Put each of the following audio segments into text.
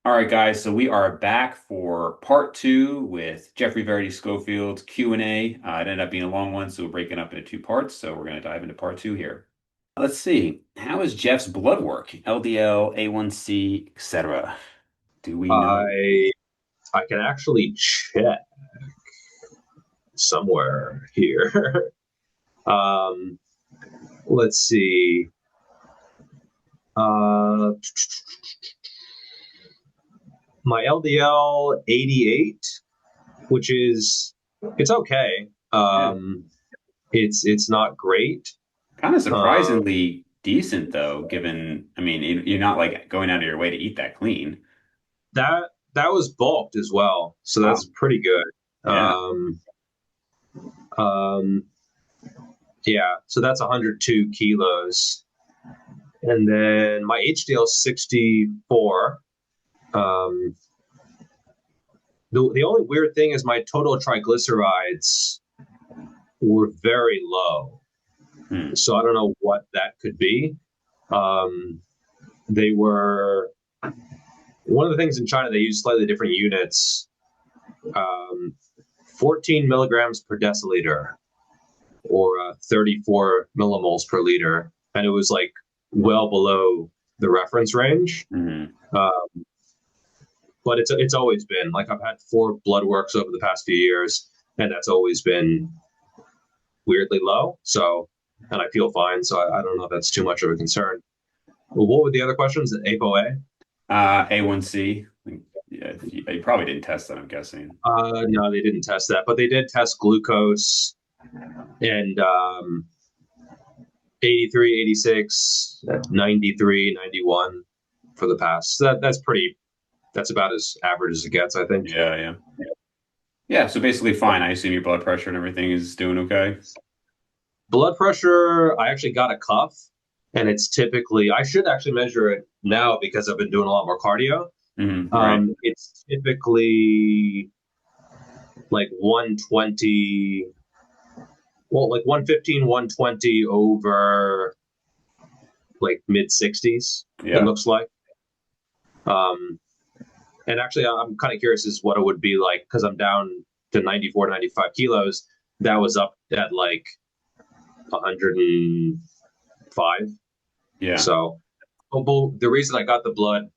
All right, guys. So we are back for part two with Geoffrey, Verity, Schofield's Q&A. It ended up being a long one, so we're breaking it up into two parts. So we're going to dive into part two here. Let's see. How is Jeff's blood work? LDL, A1C, etc. Do we know? I I can actually check somewhere here. um, let's see. Uh, my LDL 88, which is it's okay. Yeah. It's not great. Kind of Um, surprisingly decent, though, given, I mean, you're not like going out of your way to eat that clean. that was bulked as well, so Wow. that's pretty good. Yeah. Um, um, yeah, so that's 102 kilos, and then my HDL 64. Um, the only weird thing is my total triglycerides were very low. Hmm. So I don't know what that could be. Um, they were one of the things in China, they use slightly different units. Um, 14 milligrams per deciliter or 34 millimoles per liter. And it was like well below the reference range. Hmm. Uh, but it's always been like I've had four blood works over the past few years, and that's always been weirdly low. So, and I feel fine. So I don't know if that's too much of a concern. Well, what were the other questions? ApoA? A1C. Yeah, you probably didn't test that, I'm guessing. No, they didn't test that, but they did test glucose and 83, 86, 93, 91 for the past. So that's pretty. That's about as average as it gets, I think. Yeah, yeah. Yeah, so basically fine. I assume your blood pressure and everything is doing okay. Blood pressure, I actually got a cuff, and it's typically, I should actually measure it now because I've been doing a lot more cardio. Right. It's typically like 120, well, like 115, 120 over like mid 60s, it Yeah. looks like. Um, and actually, I'm kind of curious as what it would be like because I'm down to 94, 95 kilos. That was up at like 105. Yeah. So, well, the reason I got the blood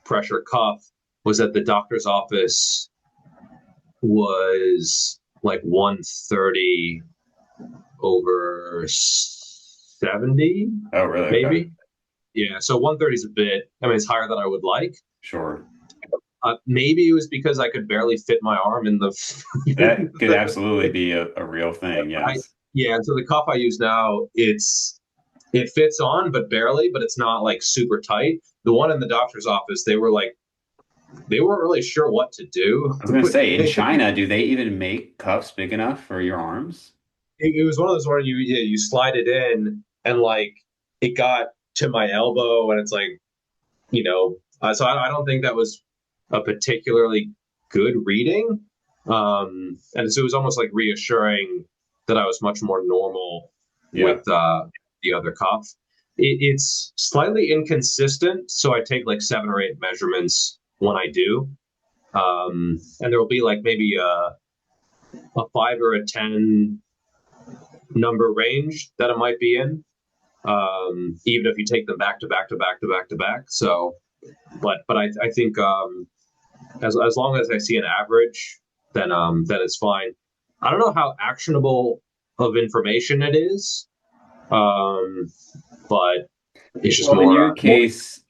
pressure cuff was that the doctor's office was like 130 over 70, Oh, really? Okay. maybe. Yeah, so 130 is a bit, I mean, it's higher than I would like. Sure. Maybe it was because I could barely fit my arm in the. That could absolutely be a real thing. I, Yes. yeah, and so the cuff I use now, it fits on, but barely, but it's not like super tight. The one in the doctor's office, they weren't really sure what to do I was gonna with say, in it. China, do they even make cuffs big enough for your arms? It was one of those where you slide it in and like it got to my elbow and it's like so I don't think that was a particularly good reading, and so it was almost like reassuring that I was much more normal Yeah. with the other cuff. It's slightly inconsistent, so I take like 7 or 8 measurements when I do, and there will be like maybe a 5 or a 10 number range that it might be in, even if you take them back to back to back to back to back. So, but I think as long as I see an average, then it's fine. I don't know how actionable of information it is, um, but it's just Well, in your more. case,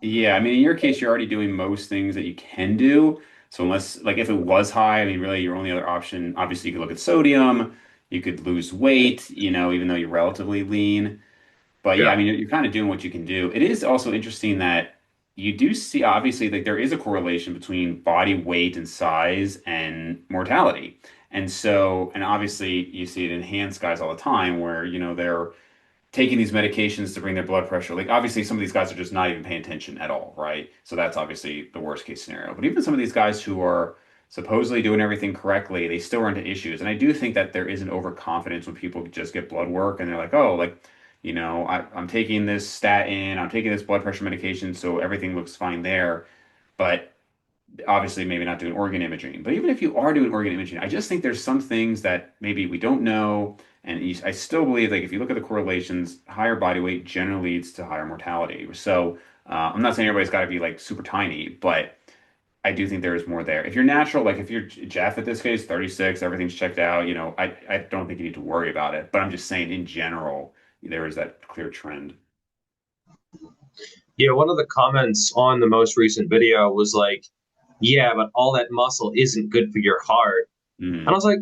yeah, I mean, in your case, you're already doing most things that you can do. So unless, like, if it was high, I mean, really, your only other option, obviously, you could look at sodium. You could lose weight, even though you're relatively lean. But yeah, I Yeah, mean, you're kind of doing what you can do. It is also interesting that you do see, obviously, like there is a correlation between body weight and size and mortality. And so, and obviously, you see it in hands guys all the time where, they're taking these medications to bring their blood pressure. Like, obviously, some of these guys are just not even paying attention at all, right? So that's obviously the worst case scenario. But even some of these guys who are supposedly doing everything correctly, they still run into issues. And I do think that there is an overconfidence when people just get blood work and they're like, oh, like, I'm taking this statin, I'm taking this blood pressure medication, so everything looks fine there. but obviously maybe not doing organ imaging. But even if you are doing organ imaging, I just think there's some things that maybe we don't know. And I still believe, like, if you look at the correlations, higher body weight generally leads to higher mortality. So I'm not saying everybody's got to be like super tiny, but I do think there is more there. If you're natural, like if you're Geoff at this case, 36, everything's checked out, I don't think you need to worry about it. But I'm just saying in general, there is that clear trend. Yeah, one of the comments on the most recent video was like, yeah, but all that muscle isn't good for your heart. And I Mhm. was like,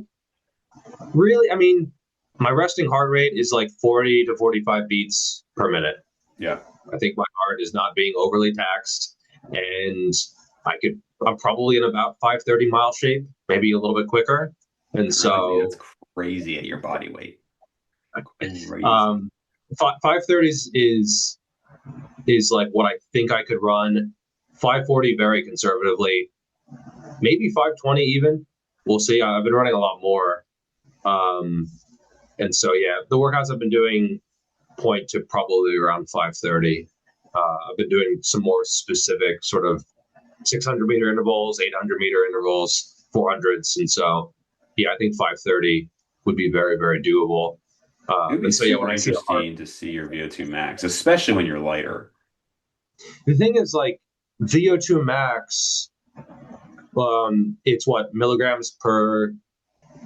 really? I mean, my resting heart rate is like 40 to 45 beats per minute. Yeah. I think my heart is not being overly taxed, and I'm probably in about 530 mile shape, maybe a little bit quicker. And Currently, that's so, crazy at your body weight. Crazy. um, 530 is like what I think I could run. 540 very conservatively, maybe 520 even. We'll see. I've been running a lot more. Um, and so, yeah, the workouts I've been doing point to probably around 530. I've been doing some more specific sort of 600-meter intervals, 800-meter intervals, 400s. And so, yeah, I think 530 would be very, very doable. It would be And so, yeah, when super I see a heart, interesting to see your VO2 max, especially when you're lighter. the thing is like VO2 max, it's what milligrams per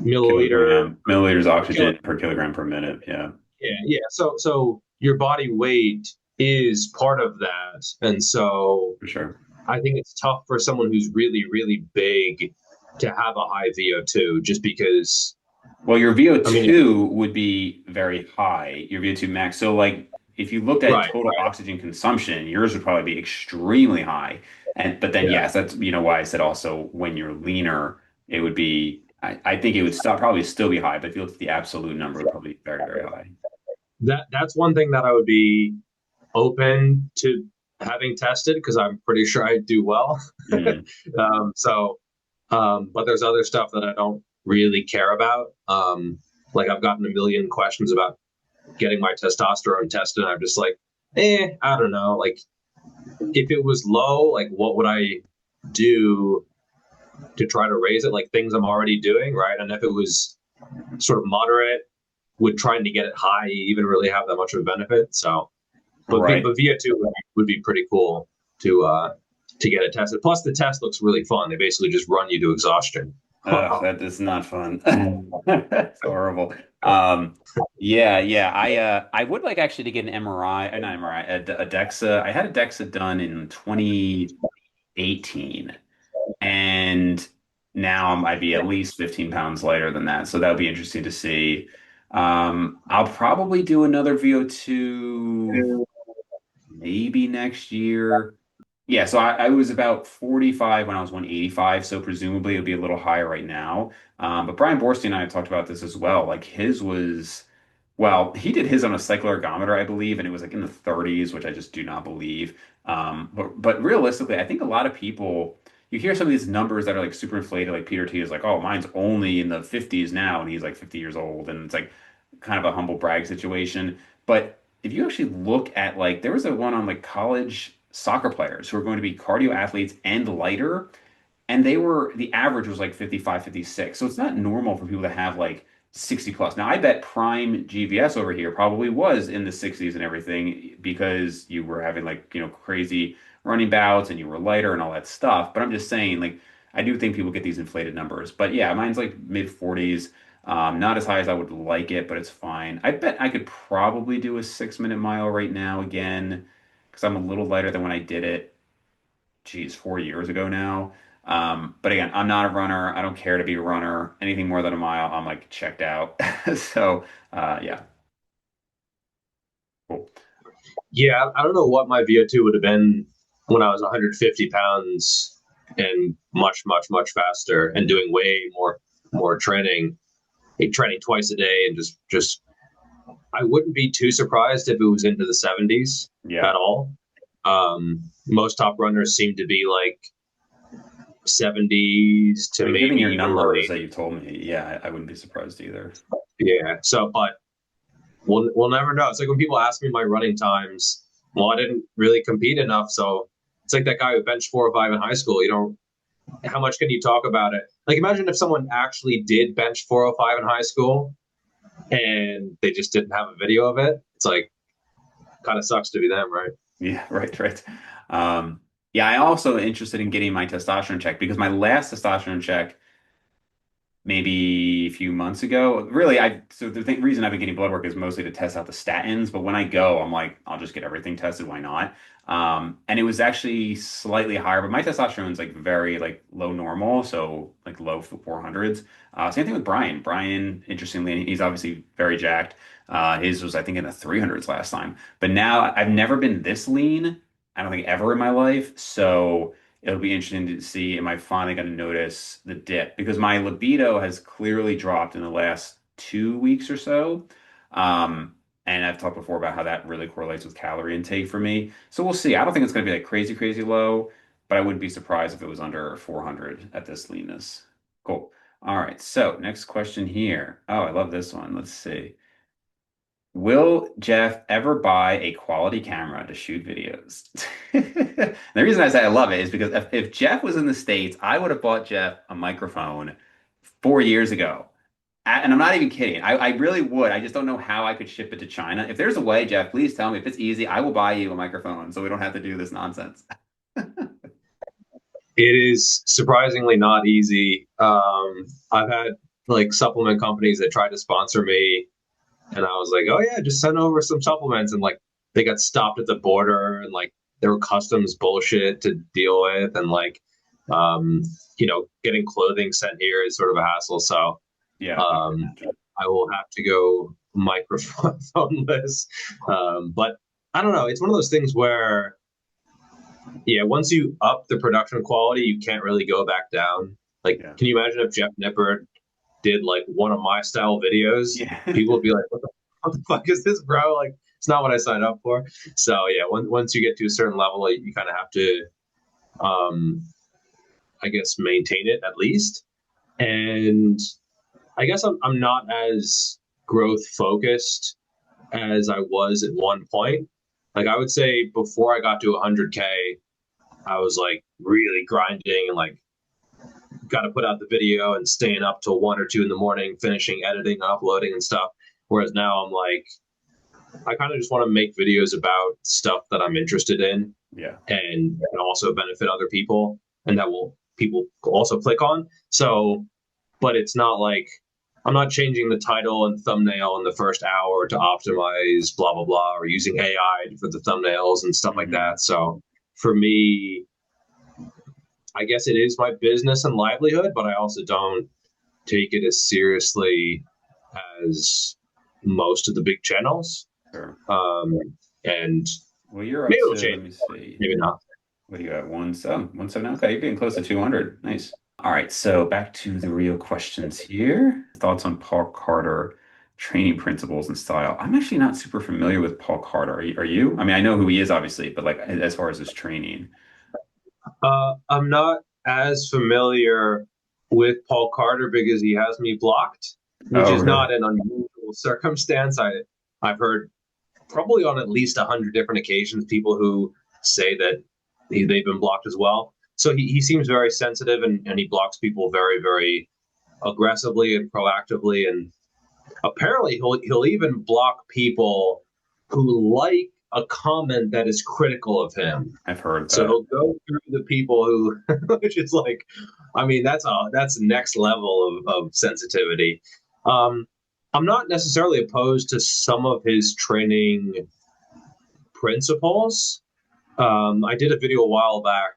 milliliter Milliliters per kilogram. oxygen per kilogram per minute. Yeah, Yeah, yeah. So your body weight is part of that, and so for sure. I think it's tough for someone who's really, really big to have a high VO2, just because. Well, your I mean, VO2 would be very high, your VO2 max. So, like, if you looked at right, total right, oxygen consumption, yours would probably be extremely high. But then, yeah. yes, that's why I said also when you're leaner, it would be. I think it would still probably still be high, but if you look at the absolute number, it would probably be very, very high. That's one thing that I would be open to having tested because I'm pretty sure I do well. Mm, So, but there's other stuff that I don't really care about. Like I've gotten a million questions about getting my testosterone tested. And I'm just like, I don't know. Like if it was low, like what would I do to try to raise it? Like things I'm already doing, right? And if it was sort of moderate, would trying to get it high even really have that much of a benefit? So, right. but VO2 would be pretty cool to get it tested. Plus, the test looks really fun. They basically just run you to exhaustion. Ugh, that is not fun. It's horrible. Yeah, yeah. I would like actually to get an MRI, not MRI, a DEXA. I had a DEXA done in 2018, and now I'd be at least 15 pounds lighter than that. So that would be interesting to see. I'll probably do another VO2 maybe next year. Yeah, so I was about 45 when I was 185, so presumably it'll be a little higher right now. But Brian Borstein and I have talked about this as well. Like his was, well, he did his on a cycloergometer, I believe, and it was like in the 30s, which I just do not believe. But realistically, I think a lot of people, you hear some of these numbers that are like super inflated, like Peter T is like, oh, mine's only in the 50s now, and he's like 50 years old, and it's like kind of a humble brag situation. But if you actually look at like there was a one on like college soccer players who are going to be cardio athletes and lighter, and the average was like 55, 56. So it's not normal for people to have like 60 plus. Now I bet prime GVS over here probably was in the 60s and everything because you were having like, crazy running bouts and you were lighter and all that stuff. But I'm just saying, like, I do think people get these inflated numbers. But yeah, mine's like mid 40s. Not as high as I would like it, but it's fine. I bet I could probably do a 6 minute mile right now again because I'm a little lighter than when I did it, geez, 4 years ago now. But again, I'm not a runner. I don't care to be a runner. Anything more than a mile, I'm like checked out. So, yeah, cool. Yeah, I don't know what my VO2 would have been when I was 150 pounds and much, much, much faster and doing way more training, training twice a day, and just I wouldn't be too surprised if it was into the 70s Yeah. at all. Most top runners seem to be like 70s I to mean, given maybe your even low numbers 80s. that you told me, yeah, I wouldn't be surprised either. Yeah. So, but we'll never know. It's like when people ask me my running times. Well, I didn't really compete enough, so It's like that guy who benched 405 in high school. You don't, how much can you talk about it? Like, imagine if someone actually did bench 405 in high school and they just didn't have a video of it. It's like, kind of sucks to be them, right? Yeah, right, right. Um, yeah, I also interested in getting my testosterone check because my last testosterone check maybe a few months ago. Really, so the reason I've been getting blood work is mostly to test out the statins. But when I go, I'm like, I'll just get everything tested. Why not? And it was actually slightly higher, but my testosterone is like very like low normal, so like low 400s. Same thing with Brian. Brian, interestingly, he's obviously very jacked. His was I think in the 300s last time. But now I've never been this lean. I don't think ever in my life. So it'll be interesting to see, am I finally going to notice the dip? Because my libido has clearly dropped in the last 2 weeks or so. Um, and I've talked before about how that really correlates with calorie intake for me. So we'll see. I don't think it's going to be like crazy, crazy low, but I wouldn't be surprised if it was under 400 at this leanness. Cool. All right. So next question here. Oh, I love this one. Let's see. Will Geoff ever buy a quality camera to shoot videos? The reason I say I love it is because if Geoff was in the States, I would have bought Geoff a microphone 4 years ago. And I'm not even kidding. I really would. I just don't know how I could ship it to China. If there's a way, Geoff, please tell me. If it's easy, I will buy you a microphone so we don't have to do this nonsense. It is surprisingly not easy. I've had like supplement companies that tried to sponsor me, and I was like, oh yeah, just send over some supplements, and like they got stopped at the border, and like there were customs bullshit to deal with, and like um, getting clothing sent here is sort of a hassle. So Yeah, I can um, imagine. I will have to go microphoneless. But I don't know. It's one of those things where, yeah, once you up the production quality, you can't really go back down. Like, Yeah. can you imagine if Jeff Nippert did like one of my style videos? Yeah. People would be like, what the fuck is this, bro? Like, it's not what I signed up for. So, yeah, once you get to a certain level, you kind of have to, um, I guess, maintain it at least. And I guess I'm not as growth focused as I was at one point. Like, I would say before I got to 100K, I was like really grinding and like got to put out the video and staying up till 1 or 2 in the morning, finishing editing and uploading and stuff. Whereas now I'm like, I kind of just want to make videos about stuff that I'm interested in Yeah. and can also benefit other people and that will people also click on. So, but it's not like I'm not changing the title and thumbnail in the first hour to optimize blah blah blah or using AI for the thumbnails and stuff like Hmm. that. So for me, I guess it is my business and livelihood, but I also don't take it as seriously as most of the big channels. Sure. Um, and Well, you're up maybe it'll to, change, let me see. maybe not. What do you got? 1-7. Okay, you're getting close to 200. Nice. All right, so back to the real questions here. Thoughts on Paul Carter training principles and style. I'm actually not super familiar with Paul Carter. Are you? I mean, I know who he is, obviously, but like as far as his training. I'm not as familiar with Paul Carter because he has me blocked, which Oh, is really? not an unusual circumstance. I've heard probably on at least 100 different occasions people who say that they've been blocked as well. So he seems very sensitive and he blocks people very, very aggressively and proactively. And apparently he'll even block people who like a comment that is critical of him. I've heard So that. he'll go through the people who, which is like, I mean, that's next level of sensitivity. Um, I'm not necessarily opposed to some of his training principles. I did a video a while back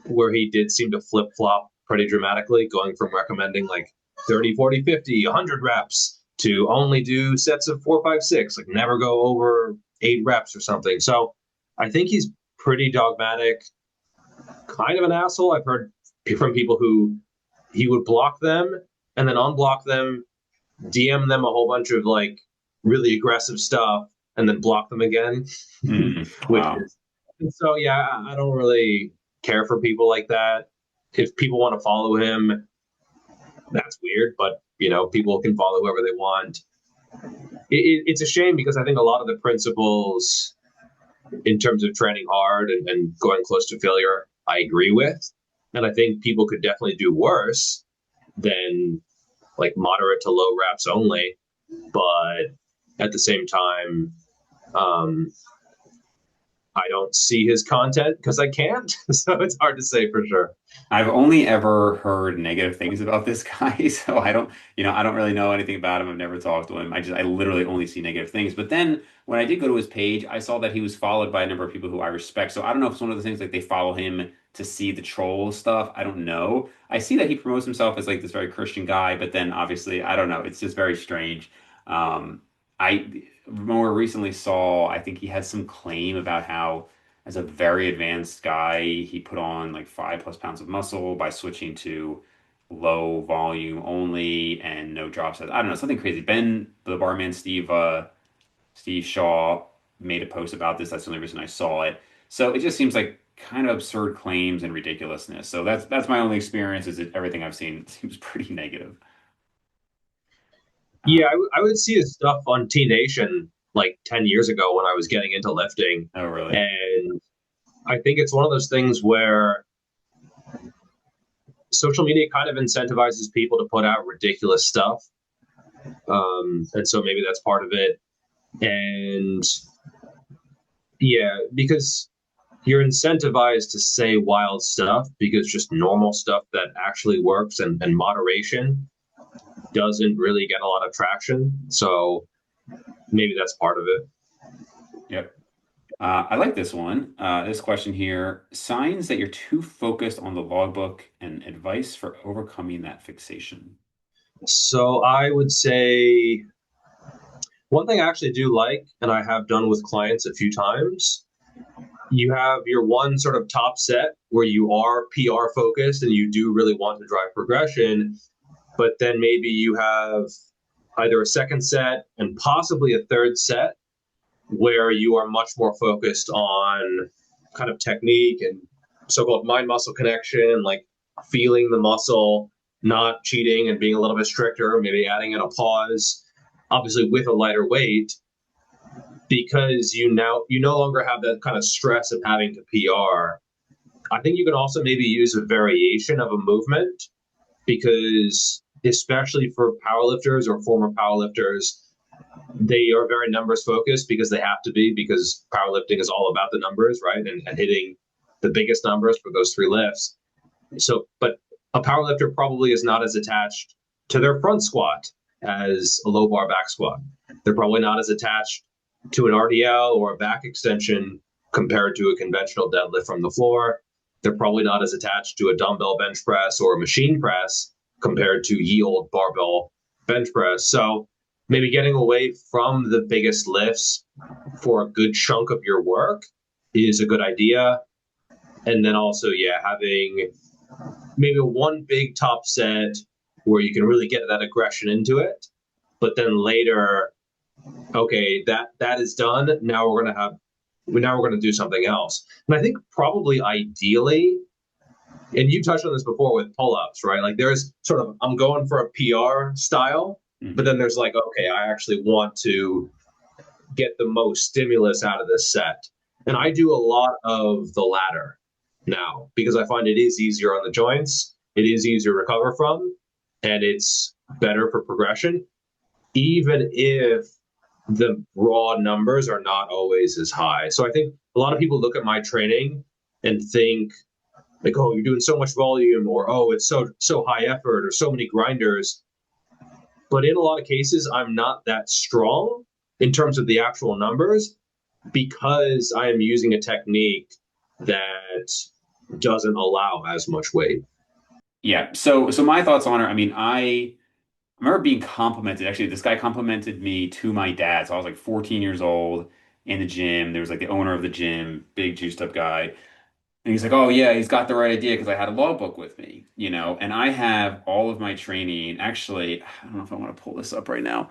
where he did seem to flip flop pretty dramatically, going from recommending like 30, 40, 50, 100 reps to only do sets of 4, 5, 6, like never go over 8 reps or something. So I think he's pretty dogmatic, kind of an asshole. I've heard from people who he would block them and then unblock them, DM them a whole bunch of like really aggressive stuff, and then block them again, which Wow. is so. Yeah, I don't really care for people like that. If people want to follow him, that's weird, but people can follow whoever they want. It's a shame because I think a lot of the principles in terms of training hard and going close to failure, I agree with. And I think people could definitely do worse than like moderate to low reps only. But at the same time, um, I don't see his content because I can't. So it's hard to say for sure. I've only ever heard negative things about this guy, so I don't really know anything about him. I've never talked to him. I literally only see negative things. But then when I did go to his page, I saw that he was followed by a number of people who I respect. So I don't know if it's one of the things like they follow him to see the troll stuff. I don't know. I see that he promotes himself as like this very Christian guy, but then obviously, I don't know. It's just very strange. I more recently saw, I think he had some claim about how as a very advanced guy, he put on like 5+ pounds of muscle by switching to low volume only and no drop sets. I don't know, something crazy. Ben, the barman, Steve Shaw made a post about this. That's the only reason I saw it. So it just seems like kind of absurd claims and ridiculousness. So that's my only experience. Is that everything I've seen seems pretty negative. Uh, Yeah, I would see his stuff on T Nation like 10 years ago when I was getting into lifting. oh, really? And I think it's one of those things where social media kind of incentivizes people to put out ridiculous stuff. And so maybe that's part of it. And yeah, because you're incentivized to say wild stuff because just normal stuff that actually works and moderation doesn't really get a lot of traction. So maybe that's part of it. Yep. I like this one. This question here, signs that you're too focused on the logbook and advice for overcoming that fixation. So I would say one thing I actually do like, and I have done with clients a few times, you have your one sort of top set where you are PR focused and you do really want to drive progression, but then maybe you have either a second set and possibly a third set where you are much more focused on kind of technique and so-called mind muscle connection, like feeling the muscle, not cheating and being a little bit stricter, maybe adding in a pause, obviously with a lighter weight, because you no longer have that kind of stress of having to PR. I think you can also maybe use a variation of a movement because especially for powerlifters or former powerlifters, they are very numbers focused because they have to be because powerlifting is all about the numbers, right? And hitting the biggest numbers for those three lifts. So, but a powerlifter probably is not as attached to their front squat as a low bar back squat. They're probably not as attached to an RDL or a back extension compared to a conventional deadlift from the floor. They're probably not as attached to a dumbbell bench press or a machine press compared to ye old barbell bench press. So maybe getting away from the biggest lifts for a good chunk of your work is a good idea. And then also, yeah, having maybe one big top set where you can really get that aggression into it. But then later, okay, that is done. Now we're gonna do something else. And I think probably ideally, and you touched on this before with pull-ups, right? Like there's sort of I'm going for a PR style, but Hmm. then there's like, okay, I actually want to get the most stimulus out of this set. And I do a lot of the latter now because I find it is easier on the joints, it is easier to recover from, and it's better for progression, even if the raw numbers are not always as high. So I think a lot of people look at my training and think like, oh, you're doing so much volume, or oh, it's so high effort, or so many grinders. But in a lot of cases, I'm not that strong in terms of the actual numbers because I am using a technique that doesn't allow as much weight. Yeah. So my thoughts on her, I mean, I remember being complimented. Actually, this guy complimented me to my dad. So I was like 14 years old in the gym. There was like the owner of the gym, big juiced up guy. And he's like, oh, yeah, he's got the right idea because I had a logbook with me, and I have all of my training. Actually, I don't know if I want to pull this up right now.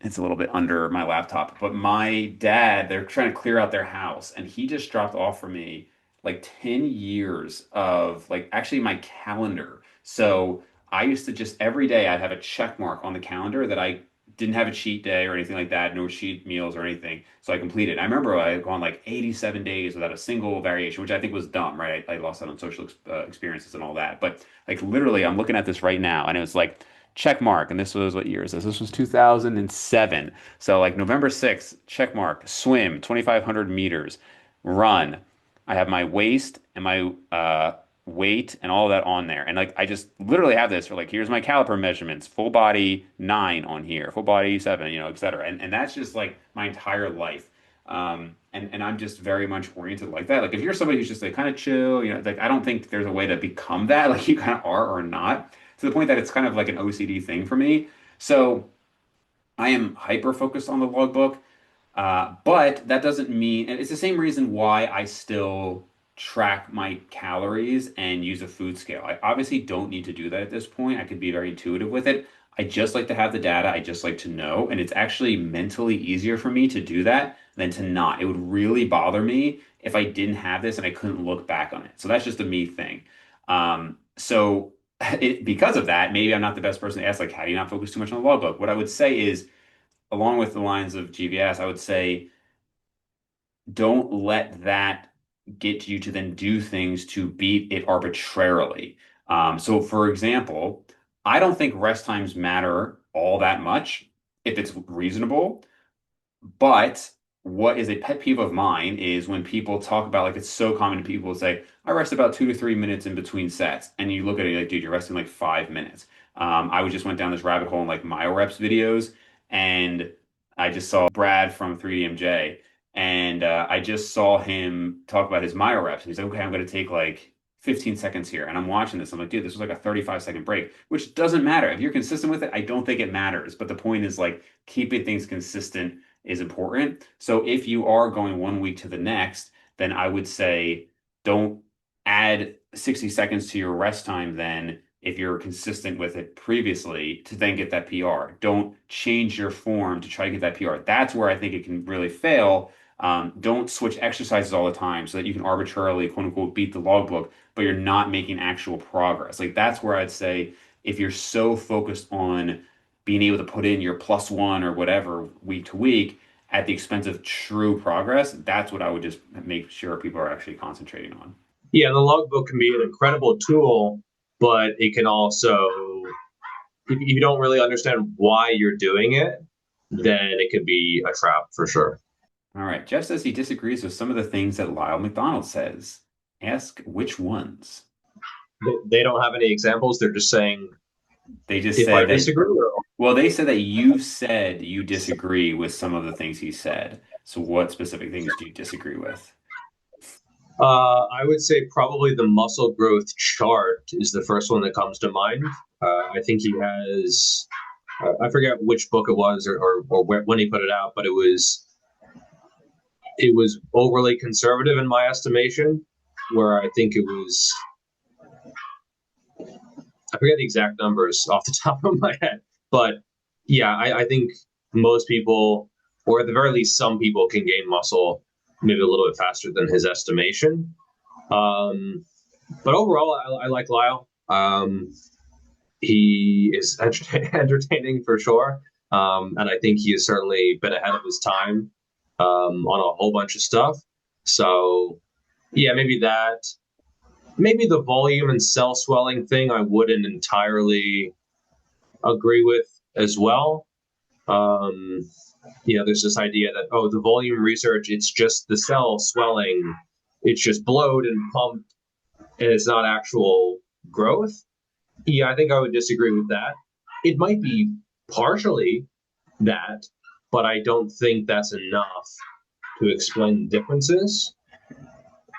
It's a little bit under my laptop, but my dad, they're trying to clear out their house, and he just dropped off for me like 10 years of like actually my calendar. So I used to just every day I'd have a check mark on the calendar that I didn't have a cheat day or anything like that, no cheat meals or anything. So I completed. I remember I had gone like 87 days without a single variation, which I think was dumb, right? I lost out on social experiences and all that. But like literally, I'm looking at this right now, and it was like check mark. And this was what year is this? This was 2007. So like November 6th, check mark. Swim 2,500 meters, run. I have my waist and my weight and all of that on there. And like I just literally have this for like here's my caliper measurements, full body 9 on here, full body 7, et cetera. And that's just like my entire life. And I'm just very much oriented like that. Like if you're somebody who's just like kind of chill, like I don't think there's a way to become that. Like you kind of are or not, to the point that it's kind of like an OCD thing for me. So I am hyper focused on the logbook. But that doesn't mean, and it's the same reason why I still track my calories and use a food scale. I obviously don't need to do that at this point. I could be very intuitive with it. I just like to have the data. I just like to know. And it's actually mentally easier for me to do that than to not. It would really bother me if I didn't have this and I couldn't look back on it. So that's just a me thing. So because of that, maybe I'm not the best person to ask, like, how do you not focus too much on the logbook? What I would say is, along with the lines of GVS, I would say don't let that get you to then do things to beat it arbitrarily. So, for example, I don't think rest times matter all that much if it's reasonable. But what is a pet peeve of mine is when people talk about like it's so common to people say, I rest about 2 to 3 minutes in between sets. And you look at it like, dude, you're resting like 5 minutes. Just went down this rabbit hole in like myo reps videos, and I just saw Brad from 3DMJ, and I just saw him talk about his myo reps. And he's like, okay, I'm going to take like 15 seconds here. And I'm watching this. I'm like, dude, this was like a 35-second break, which doesn't matter. If you're consistent with it, I don't think it matters. But the point is like keeping things consistent is important. So if you are going 1 week to the next, then I would say don't add 60 seconds to your rest time then if you're consistent with it previously to then get that PR. Don't change your form to try to get that PR. That's where I think it can really fail. Don't switch exercises all the time so that you can arbitrarily, quote unquote, beat the logbook, but you're not making actual progress. Like that's where I'd say if you're so focused on being able to put in your +1 or whatever week to week at the expense of true progress, that's what I would just make sure people are actually concentrating on. Yeah, the logbook can be an incredible tool, but it can also, if you don't really understand why you're doing it, then it can be a trap for sure. All right. Jeff says he disagrees with some of the things that Lyle McDonald says. Ask which ones. They don't have any examples. They're just saying They just if I said that, disagree. well, they said that you said you disagree with some of the things he said. So what specific things do you disagree with? I would say probably the muscle growth chart is the first one that comes to mind. I think he has, I forget which book it was or when he put it out, but it was overly conservative in my estimation, where I think it was, I forget the exact numbers off the top of my head, but yeah, I think most people, or at the very least, some people can gain muscle maybe a little bit faster than his estimation. But overall, I like Lyle. He is entertaining for sure. And I think he has certainly been ahead of his time on a whole bunch of stuff. So, yeah, maybe that. Maybe the volume and cell swelling thing I wouldn't entirely agree with as well. Um, there's this idea that, oh, the volume research, it's just the cell swelling, it's just blowed and pumped, and it's not actual growth. Yeah, I think I would disagree with that. It might be partially that, but I don't think that's enough to explain the differences.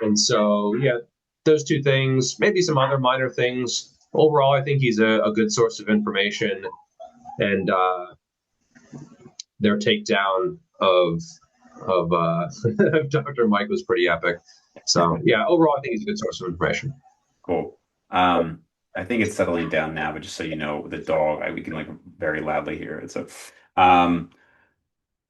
And so, yeah, those two things, maybe some other minor things. Overall, I think he's a good source of information, and their takedown of Dr. Mike was pretty epic. So, yeah, overall, I think he's a good source of information. Cool. I think it's settling down now, but just so you know, the dog, we can like very loudly hear it. So, um,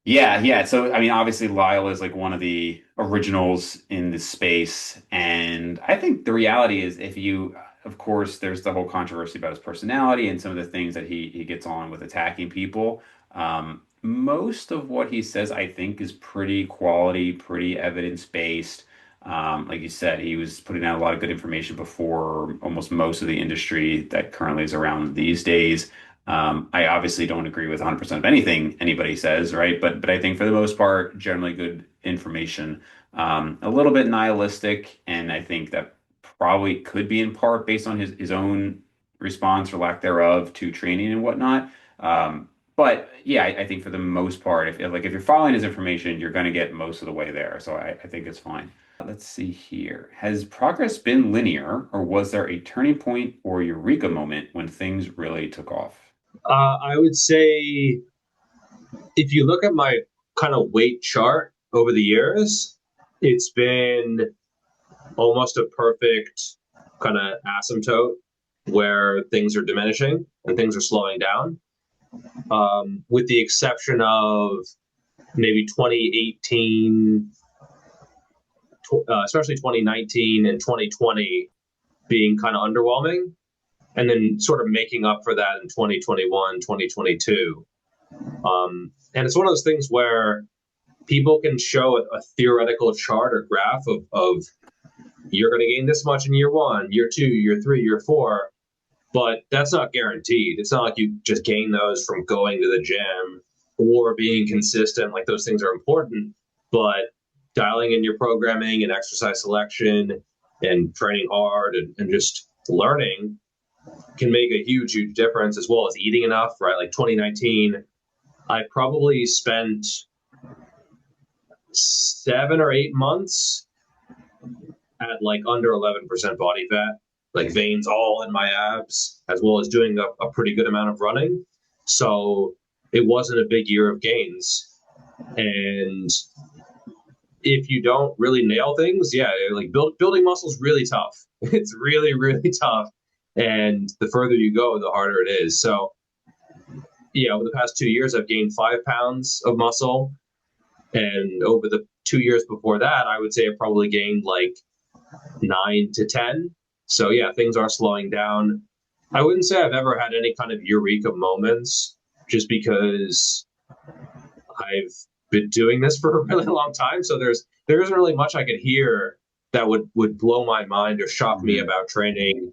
yeah, yeah. So, I mean, obviously, Lyle is like one of the originals in this space. And I think the reality is, if you, of course, there's the whole controversy about his personality and some of the things that he gets on with attacking people. Most of what he says, I think, is pretty quality, pretty evidence-based. Like you said, he was putting out a lot of good information before almost most of the industry that currently is around these days. I obviously don't agree with 100% of anything anybody says, right? But I think for the most part, generally good information. A little bit nihilistic, and I think that probably could be in part based on his own response or lack thereof to training and whatnot. But yeah, I think for the most part, if you're following his information, you're going to get most of the way there. So I think it's fine. Let's see here. Has progress been linear, or was there a turning point or eureka moment when things really took off? I would say if you look at my kind of weight chart over the years, it's been almost a perfect kind of asymptote where things are diminishing and things are slowing down, with the exception of maybe 2018, especially 2019 and 2020 being kind of underwhelming, and then sort of making up for that in 2021, 2022. And it's one of those things where people can show a theoretical chart or graph of you're going to gain this much in year one, year two, year three, year four, but that's not guaranteed. It's not like you just gain those from going to the gym or being consistent. Like those things are important, but dialing in your programming and exercise selection and training hard and just learning can make a huge, huge difference, as well as eating enough, right? Like 2019, I probably spent 7 or 8 months at like under 11% body fat, like veins all in my abs, as well as doing a pretty good amount of running. So it wasn't a big year of gains. And if you don't really nail things, yeah, like building muscle is really tough. It's really, really tough. And the further you go, the harder it is. So, yeah, over the past 2 years, I've gained 5 pounds of muscle. And over the 2 years before that, I would say I probably gained like 9 to 10. So yeah, things are slowing down. I wouldn't say I've ever had any kind of eureka moments, just because I've been doing this for a really long time. So there isn't really much I could hear that would blow my mind or shock me Mhm. about training.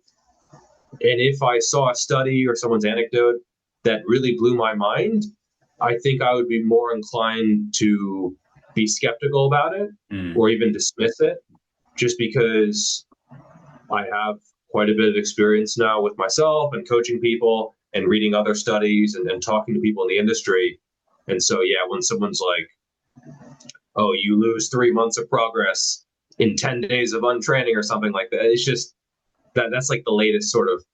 And if I saw a study or someone's anecdote that really blew my mind, I think I would be more inclined to be skeptical about it Mm. or even dismiss it, just because I have quite a bit of experience now with myself and coaching people and reading other studies and talking to people in the industry. And so, yeah, when someone's like, oh, you lose 3 months of progress in 10 days of untraining or something like that, it's just that's like the latest sort of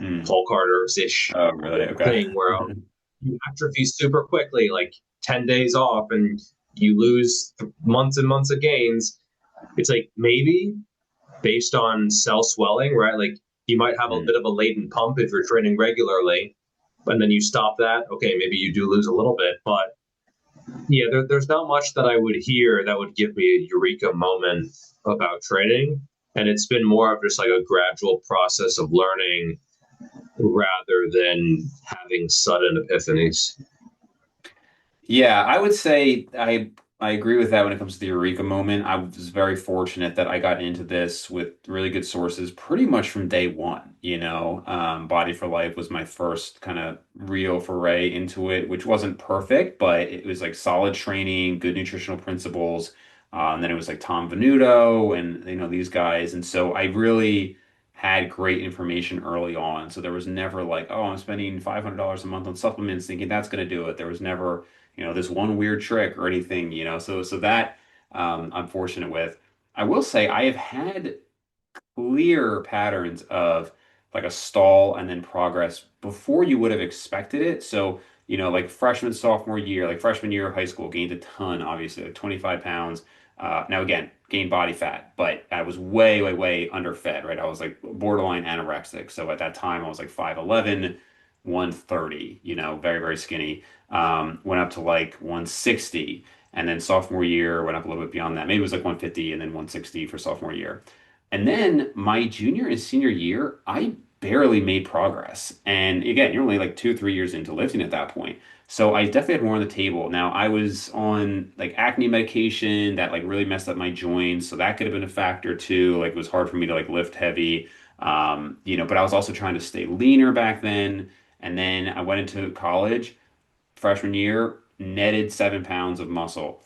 Mm. Paul Carter's ish Oh, really? Okay. thing where you atrophy super quickly, like 10 days off, and you lose months and months of gains. It's like maybe based on cell swelling, right? Like you might have a Mm. bit of a latent pump if you're training regularly, and then you stop that. Okay, maybe you do lose a little bit, but yeah, there's not much that I would hear that would give me a eureka moment about training. And it's been more of just like a gradual process of learning rather than having sudden epiphanies. Yeah, I would say I agree with that when it comes to the Eureka moment. I was very fortunate that I got into this with really good sources pretty much from day one. Body for Life was my first kind of real foray into it, which wasn't perfect, but it was like solid training, good nutritional principles. And then it was like Tom Venuto and these guys, and so I really had great information early on. So there was never like, oh, I'm spending $500 a month on supplements, thinking that's going to do it. There was never this one weird trick or anything. So that I'm fortunate with. I will say I have had clear patterns of like a stall and then progress before you would have expected it. So, like freshman, sophomore year, like freshman year of high school, gained a ton, obviously, like 25 pounds. Now again, gained body fat, but I was way, way, way underfed, right? I was like borderline anorexic. So at that time, I was like 5'11", 130, very, very skinny. Went up to like 160. And then sophomore year, went up a little bit beyond that. Maybe it was like 150 and then 160 for sophomore year. And then my junior and senior year, I barely made progress. And again, you're only like 2, 3 years into lifting at that point. So I definitely had more on the table. Now I was on like acne medication that like really messed up my joints, so that could have been a factor too. Like it was hard for me to like lift heavy, but I was also trying to stay leaner back then. And then I went into college freshman year, netted 7 pounds of muscle.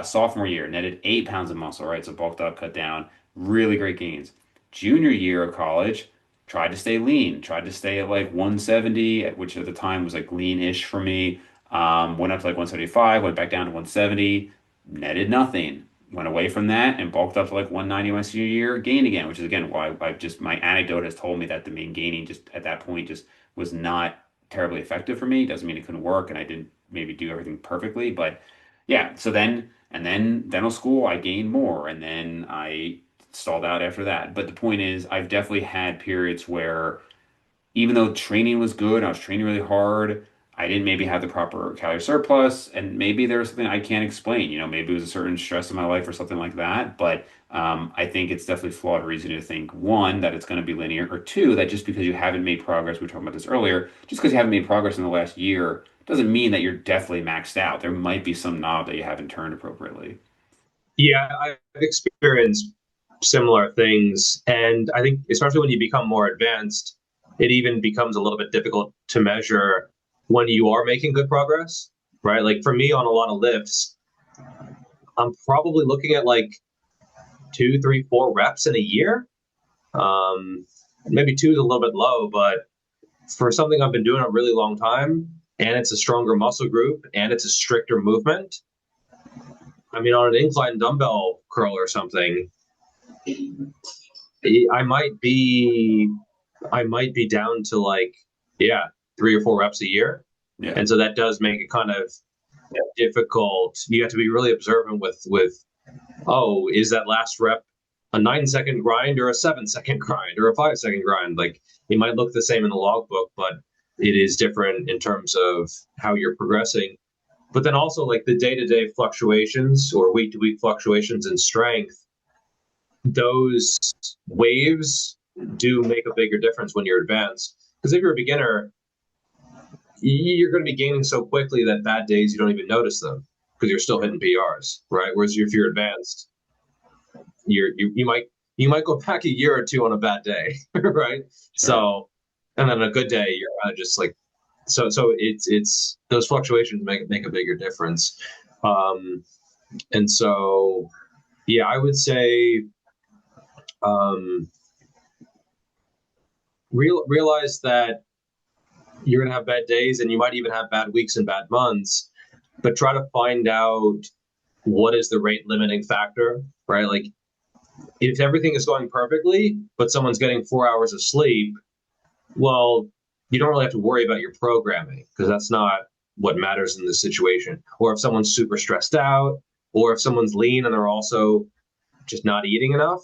Sophomore year, netted 8 pounds of muscle, right? So bulked up, cut down, really great gains. Junior year of college, tried to stay lean, tried to stay at like 170, which at the time was like lean-ish for me. Went up to like 175, went back down to 170, netted nothing. Went away from that and bulked up to like 190 my senior year, gained again, which is again why I've just my anecdote has told me that the main gaining just at that point just was not terribly effective for me. Doesn't mean it couldn't work and I didn't maybe do everything perfectly, but yeah. So then and then dental school, I gained more, and then I stalled out after that. But the point is, I've definitely had periods where even though training was good, I was training really hard. I didn't maybe have the proper calorie surplus, and maybe there was something I can't explain. Maybe it was a certain stress in my life or something like that. But I think it's definitely flawed reason to think one, that it's going to be linear, or two, that just because you haven't made progress, we were talking about this earlier, just because you haven't made progress in the last year doesn't mean that you're definitely maxed out. There might be some knob that you haven't turned appropriately. Yeah, I've experienced similar things. And I think, especially when you become more advanced, it even becomes a little bit difficult to measure when you are making good progress, right? Like for me, on a lot of lifts, I'm probably looking at like two, three, 4 reps in a year. Maybe two is a little bit low, but for something I've been doing a really long time, and it's a stronger muscle group and it's a stricter movement. I mean, on an incline dumbbell curl or something, I might be I might be down to like, yeah, 3 or 4 reps a year. Yeah. And so that does make it kind of difficult. You have to be really observant with, oh, is that last rep a 9 second grind or a 7 second grind or a 5 second grind? Like it might look the same in the logbook, but it is different in terms of how you're progressing. But then also like the day-to-day fluctuations or week-to-week fluctuations in strength, those waves do make a bigger difference when you're advanced. Because if you're a beginner, you're going to be gaining so quickly that bad days you don't even notice them because you're still hitting PRs, right? Whereas if you're advanced, you might go back a year or two on a bad day, right? Sure. So, and then a good day, you're kind of just like, so it's those fluctuations make a bigger difference, um, and so yeah, I would say um, realize that you're going to have bad days and you might even have bad weeks and bad months, but try to find out what is the rate limiting factor, right? Like if everything is going perfectly, but someone's getting 4 hours of sleep, well, you don't really have to worry about your programming because that's not what matters in this situation. Or if someone's super stressed out, or if someone's lean and they're also just not eating enough,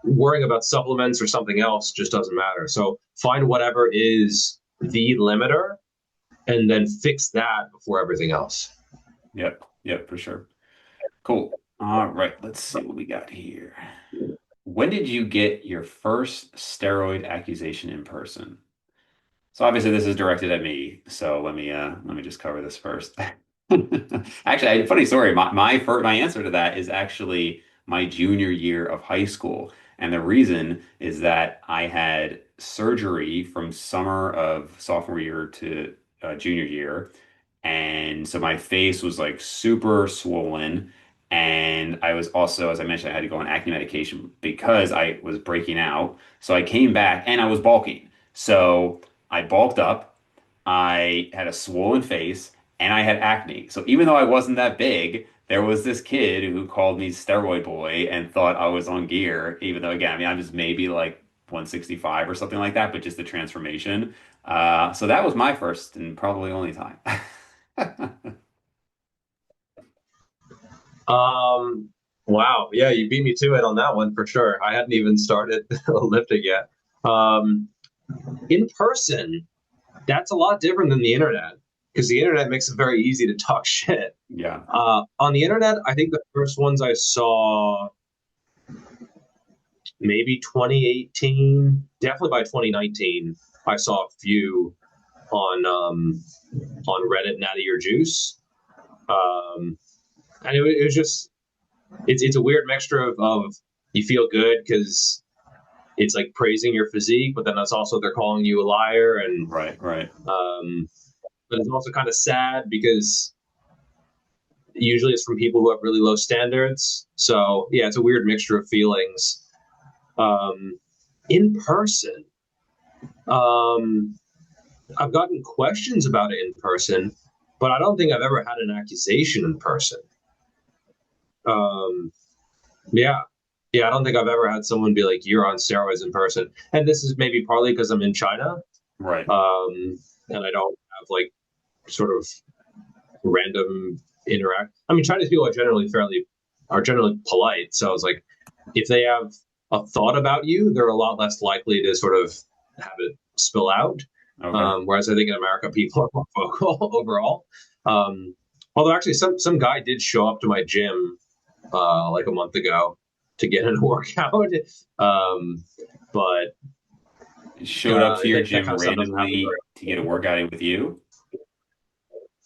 worrying about supplements or something else just doesn't matter. So find whatever is the limiter and then fix that before everything else. Yep. Yep, for sure. Cool. All right, let's see what we got here. When did you get your first steroid accusation in person? So obviously this is directed at me. So let me just cover this first. Actually, funny story. My answer to that is actually my junior year of high school. And the reason is that I had surgery from summer of sophomore year to junior year. And so my face was like super swollen. And I was also, as I mentioned, I had to go on acne medication because I was breaking out. So I came back and I was bulking. So I bulked up, I had a swollen face, and I had acne. So even though I wasn't that big, there was this kid who called me steroid boy and thought I was on gear, even though, again, I mean, I'm just maybe like 165 or something like that, but just the transformation. So that was my first and probably only time. Um, wow. Yeah, you beat me to it on that one for sure. I hadn't even started lifting yet. Um, in person, that's a lot different than the internet because the internet makes it very easy to talk shit. Yeah. On the internet, I think the first ones I saw maybe 2018, definitely by 2019, I saw a few. on Reddit, Natty Your Juice. And it was just it's a weird mixture of you feel good because it's like praising your physique, but then it's also they're calling you a liar, and Right, right. but it's also kind of sad because usually it's from people who have really low standards. So yeah, it's a weird mixture of feelings. Um, in person, um, I've gotten questions about it in person, but I don't think I've ever had an accusation in person. Um, yeah, yeah, I don't think I've ever had someone be like, "You're on steroids" in person. And this is maybe partly because I'm in China, Right. and I don't have like sort of random interact. I mean, Chinese people are generally polite. So it's like if they have a thought about you, they're a lot less likely to sort of have it spill out. Okay. Whereas I think in America, people are more vocal overall. Um, Although actually, some guy did show up to my gym like a month ago to get in a workout. Um, but Showed up to your that gym kind of stuff doesn't happen very randomly to get a workout in with you.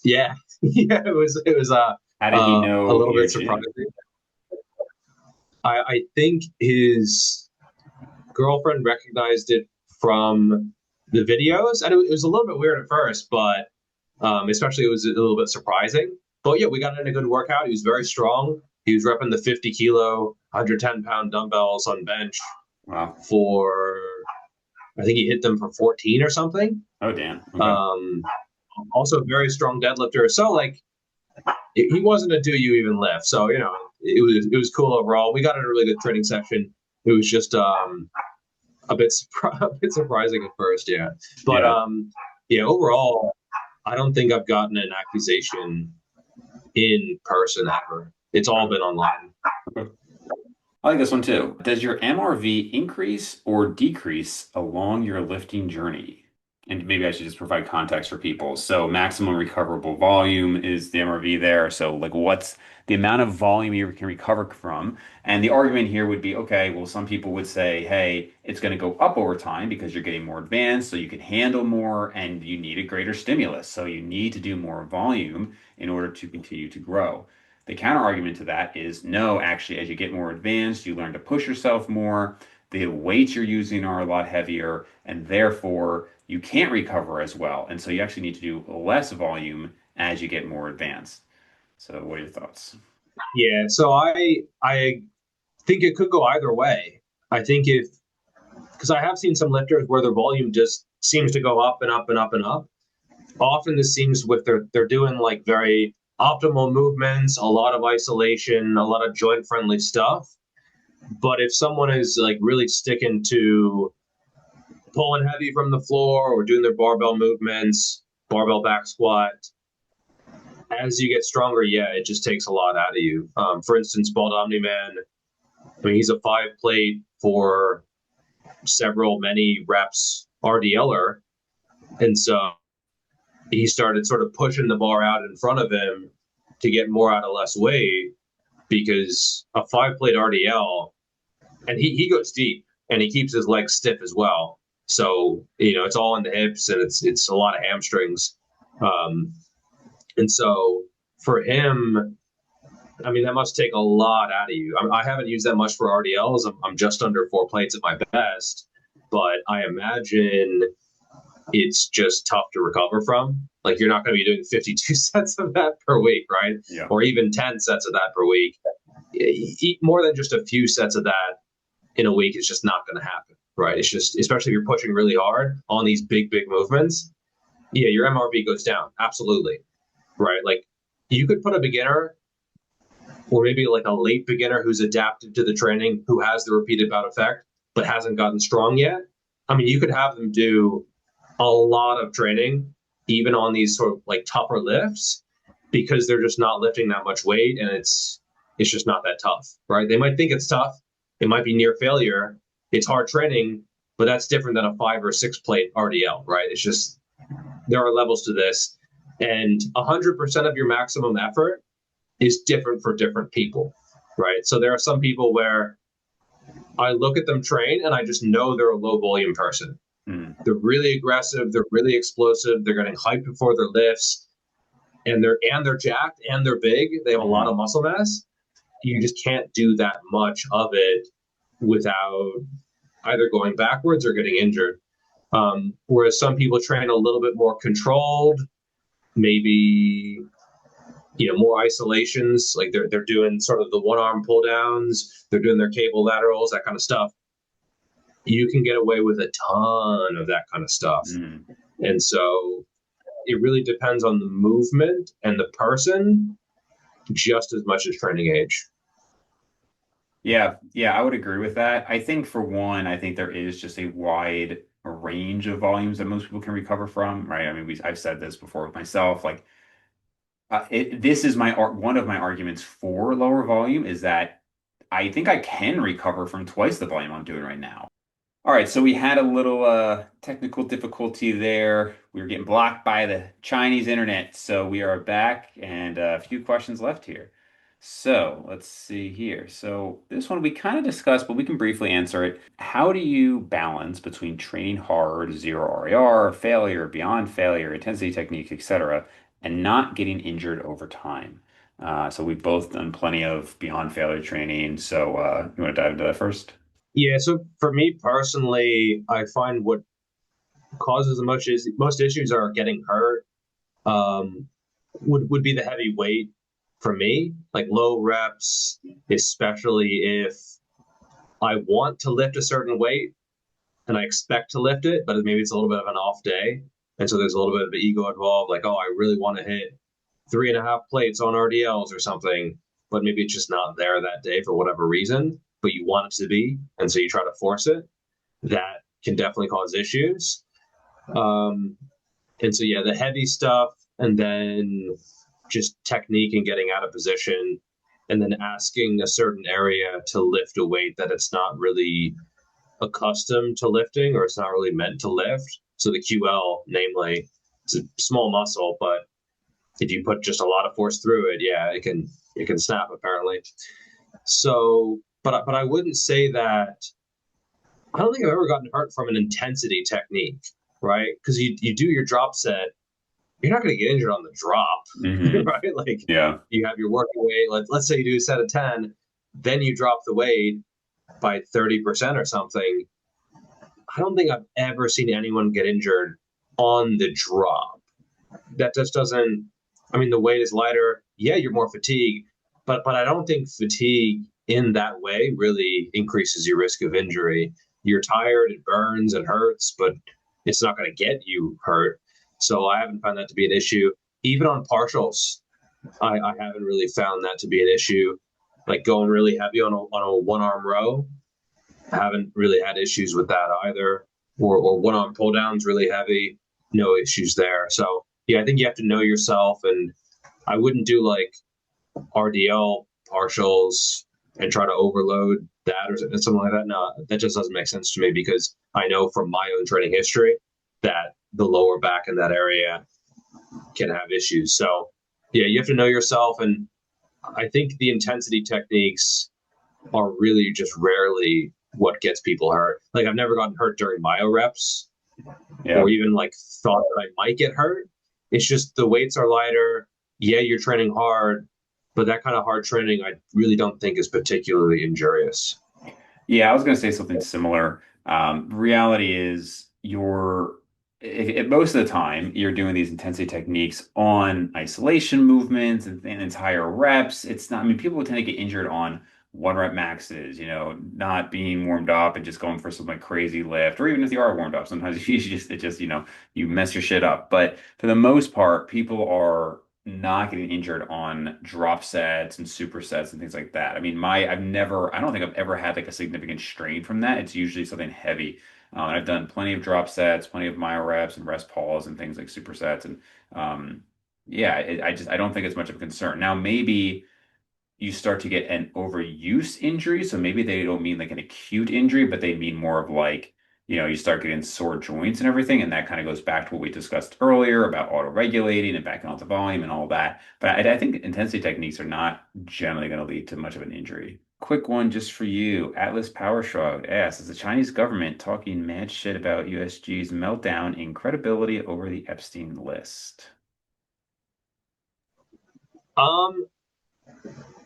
Yeah, yeah, it was How did he a know little your bit gym? surprising. I think his girlfriend recognized it from the videos, and it was a little bit weird at first, but especially it was a little bit surprising. But yeah, we got in a good workout. He was very strong. He was repping the 50 kilo, 110-pound dumbbells on bench Wow. for, I think he hit them for 14 or something. Oh, damn. Okay. Um, Also a very strong deadlifter. So like he wasn't a do you even lift. So it was cool overall. We got in a really good training session. It was just a bit surprising at first, yeah. But Yeah. yeah, overall, I don't think I've gotten an accusation in person ever. It's all been online. Okay. I like this one too. Does your MRV increase or decrease along your lifting journey? And maybe I should just provide context for people. So maximum recoverable volume is the MRV there. So like what's the amount of volume you can recover from? And the argument here would be, okay, well, some people would say, hey, it's going to go up over time because you're getting more advanced, so you can handle more and you need a greater stimulus. So you need to do more volume in order to continue to grow. The counter argument to that is no, actually, as you get more advanced, you learn to push yourself more. The weights you're using are a lot heavier, and therefore you can't recover as well. And so you actually need to do less volume as you get more advanced. So, what are your thoughts? Yeah, so I think it could go either way. I think if because I have seen some lifters where their volume just seems to go up and up and up and up. Often this seems with they're doing like very optimal movements, a lot of isolation, a lot of joint friendly stuff. But if someone is like really sticking to pulling heavy from the floor or doing their barbell movements, barbell back squat, as you get stronger, yeah, it just takes a lot out of you. For instance, Bald Omni Man, I mean, he's a 5 plate for many reps RDLer. And so he started sort of pushing the bar out in front of him to get more out of less weight because a 5 plate RDL, and he goes deep and he keeps his legs stiff as well. So, it's all in the hips and it's a lot of hamstrings. Um, and so for him, I mean, that must take a lot out of you. I haven't used that much for RDLs. I'm just under 4 plates at my best, but I imagine it's just tough to recover from. Like you're not going to be doing 52 sets of that per week, right? Yeah. Or even 10 sets of that per week. More than just a few sets of that in a week is just not going to happen, right? It's just, especially if you're pushing really hard on these big movements. Yeah, your MRV goes down. Absolutely. Right. Like you could put a beginner or maybe like a late beginner who's adapted to the training, who has the repeated bout effect, but hasn't gotten strong yet. I mean, you could have them do a lot of training, even on these sort of like tougher lifts, because they're just not lifting that much weight and it's just not that tough, right? They might think it's tough. It might be near failure. It's hard training, but that's different than a 5 or 6 plate RDL, right? It's just, there are levels to this. And 100% of your maximum effort is different for different people, right? So there are some people where I look at them train and I just know they're a low volume person. Mm. They're really aggressive. They're really explosive. They're getting hyped before their lifts, and they're jacked and they're big. They have a lot Hmm. of muscle mass. You just can't do that much of it without either going backwards or getting injured. Whereas some people train a little bit more controlled, maybe more isolations, like they're doing sort of the one arm pull downs, they're doing their cable laterals, that kind of stuff. You can get away with a ton of that kind of stuff. Mm. And so it really depends on the movement and the person just as much as training age. Yeah, yeah, I would agree with that. I think for one, I think there is just a wide range of volumes that most people can recover from, right? I mean, I've said this before with myself, like this is one of my arguments for lower volume is that I think I can recover from twice the volume I'm doing right now. All right, so we had a little technical difficulty there. We were getting blocked by the Chinese internet, so we are back and a few questions left here. So let's see here. So this one we kind of discussed, but we can briefly answer it. How do you balance between training hard, zero RER, failure, beyond failure, intensity technique, etc., and not getting injured over time? So we've both done plenty of beyond failure training. So you want to dive into that first? Yeah, so for me personally, I find what causes the most issues are getting hurt. Would be the heavy weight for me, like low reps, especially if I want to lift a certain weight and I expect to lift it, but maybe it's a little bit of an off day. And so there's a little bit of the ego involved, like, oh, I really want to hit 3.5 plates on RDLs or something, but maybe it's just not there that day for whatever reason, but you want it to be. And so you try to force it. That can definitely cause issues. Um, and so, yeah, the heavy stuff and then just technique and getting out of position and then asking a certain area to lift a weight that it's not really accustomed to lifting or it's not really meant to lift. So the QL, namely, it's a small muscle, but if you put just a lot of force through it, yeah, it can snap apparently. So, but I wouldn't say that. I don't think I've ever gotten hurt from an intensity technique, right? Because you do your drop set, you're not going to get injured on the drop, Hmm. right? Like Yeah. you have your working weight. Let's say you do a set of 10, then you drop the weight by 30% or something. I don't think I've ever seen anyone get injured on the drop. That just doesn't. I mean, the weight is lighter. Yeah, you're more fatigued, but I don't think fatigue in that way really increases your risk of injury. You're tired, it burns, it hurts, but it's not going to get you hurt. So I haven't found that to be an issue. Even on partials, I haven't really found that to be an issue. Like going really heavy on a one arm row, I haven't really had issues with that either. Or one arm pull downs really heavy, no issues there. So yeah, I think you have to know yourself, and I wouldn't do like RDL partials and try to overload that or something like that. No, that just doesn't make sense to me because I know from my own training history that the lower back in that area can have issues. So yeah, you have to know yourself, and I think the intensity techniques are really just rarely what gets people hurt. Like I've never gotten hurt during myo reps or Yeah. even like thought that I might get hurt. It's just the weights are lighter. Yeah, you're training hard, but that kind of hard training I really don't think is particularly injurious. Yeah, I was going to say something similar. Reality is if most of the time you're doing these intensity techniques on isolation movements and entire reps. It's not, I mean, people tend to get injured on one rep maxes, not being warmed up and just going for some like crazy lift, or even if you are warmed up, sometimes you mess your shit up. But for the most part, people are not getting injured on drop sets and supersets and things like that. I mean, I don't think I've ever had like a significant strain from that. It's usually something heavy. And I've done plenty of drop sets, plenty of myo reps and rest pulls and things like supersets. And yeah, I don't think it's much of a concern. Now, maybe you start to get an overuse injury. So maybe they don't mean like an acute injury, but they mean more of like, you start getting sore joints and everything. And that kind of goes back to what we discussed earlier about auto-regulating and backing off the volume and all that. But I think intensity techniques are not generally going to lead to much of an injury. Quick one just for you. Atlaspowershrugged asks, is the Chinese government talking mad shit about USG's meltdown in credibility over the Epstein list? Um,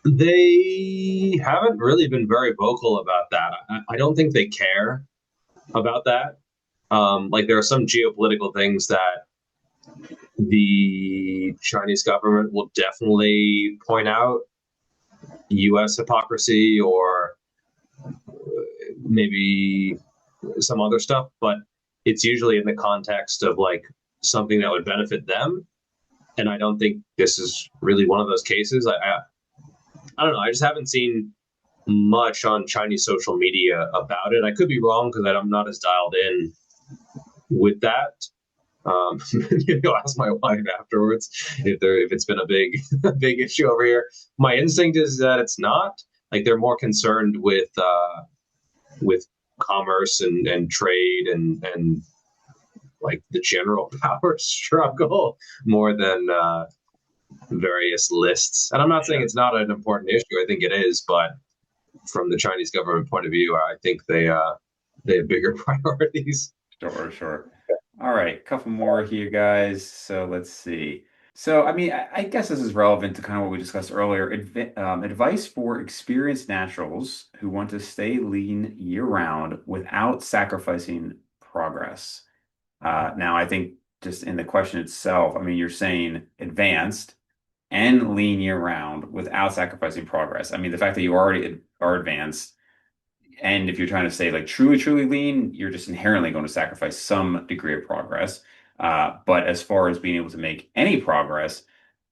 they haven't really been very vocal about that. I don't think they care about that. Like there are some geopolitical things that the Chinese government will definitely point out U.S. hypocrisy or maybe some other stuff, but it's usually in the context of like something that would benefit them. And I don't think this is really one of those cases. I don't know. I just haven't seen much on Chinese social media about it. I could be wrong because I'm not as dialed in with that. You'll ask my wife afterwards if it's been a big big issue over here. My instinct is that it's not. Like they're more concerned with commerce and trade and like the general power struggle more than various lists. And I'm not saying Yeah, it's not an important issue. I think it is, but from the Chinese government point of view, I think they have bigger priorities. sure, sure. All right, couple more here, guys. So let's see. So, I mean, I guess this is relevant to kind of what we discussed earlier. Advice for experienced naturals who want to stay lean year-round without sacrificing progress. Now, I think just in the question itself, I mean, you're saying advanced and lean year-round without sacrificing progress. I mean, the fact that you already are advanced and if you're trying to stay like truly, truly lean, you're just inherently going to sacrifice some degree of progress. But as far as being able to make any progress,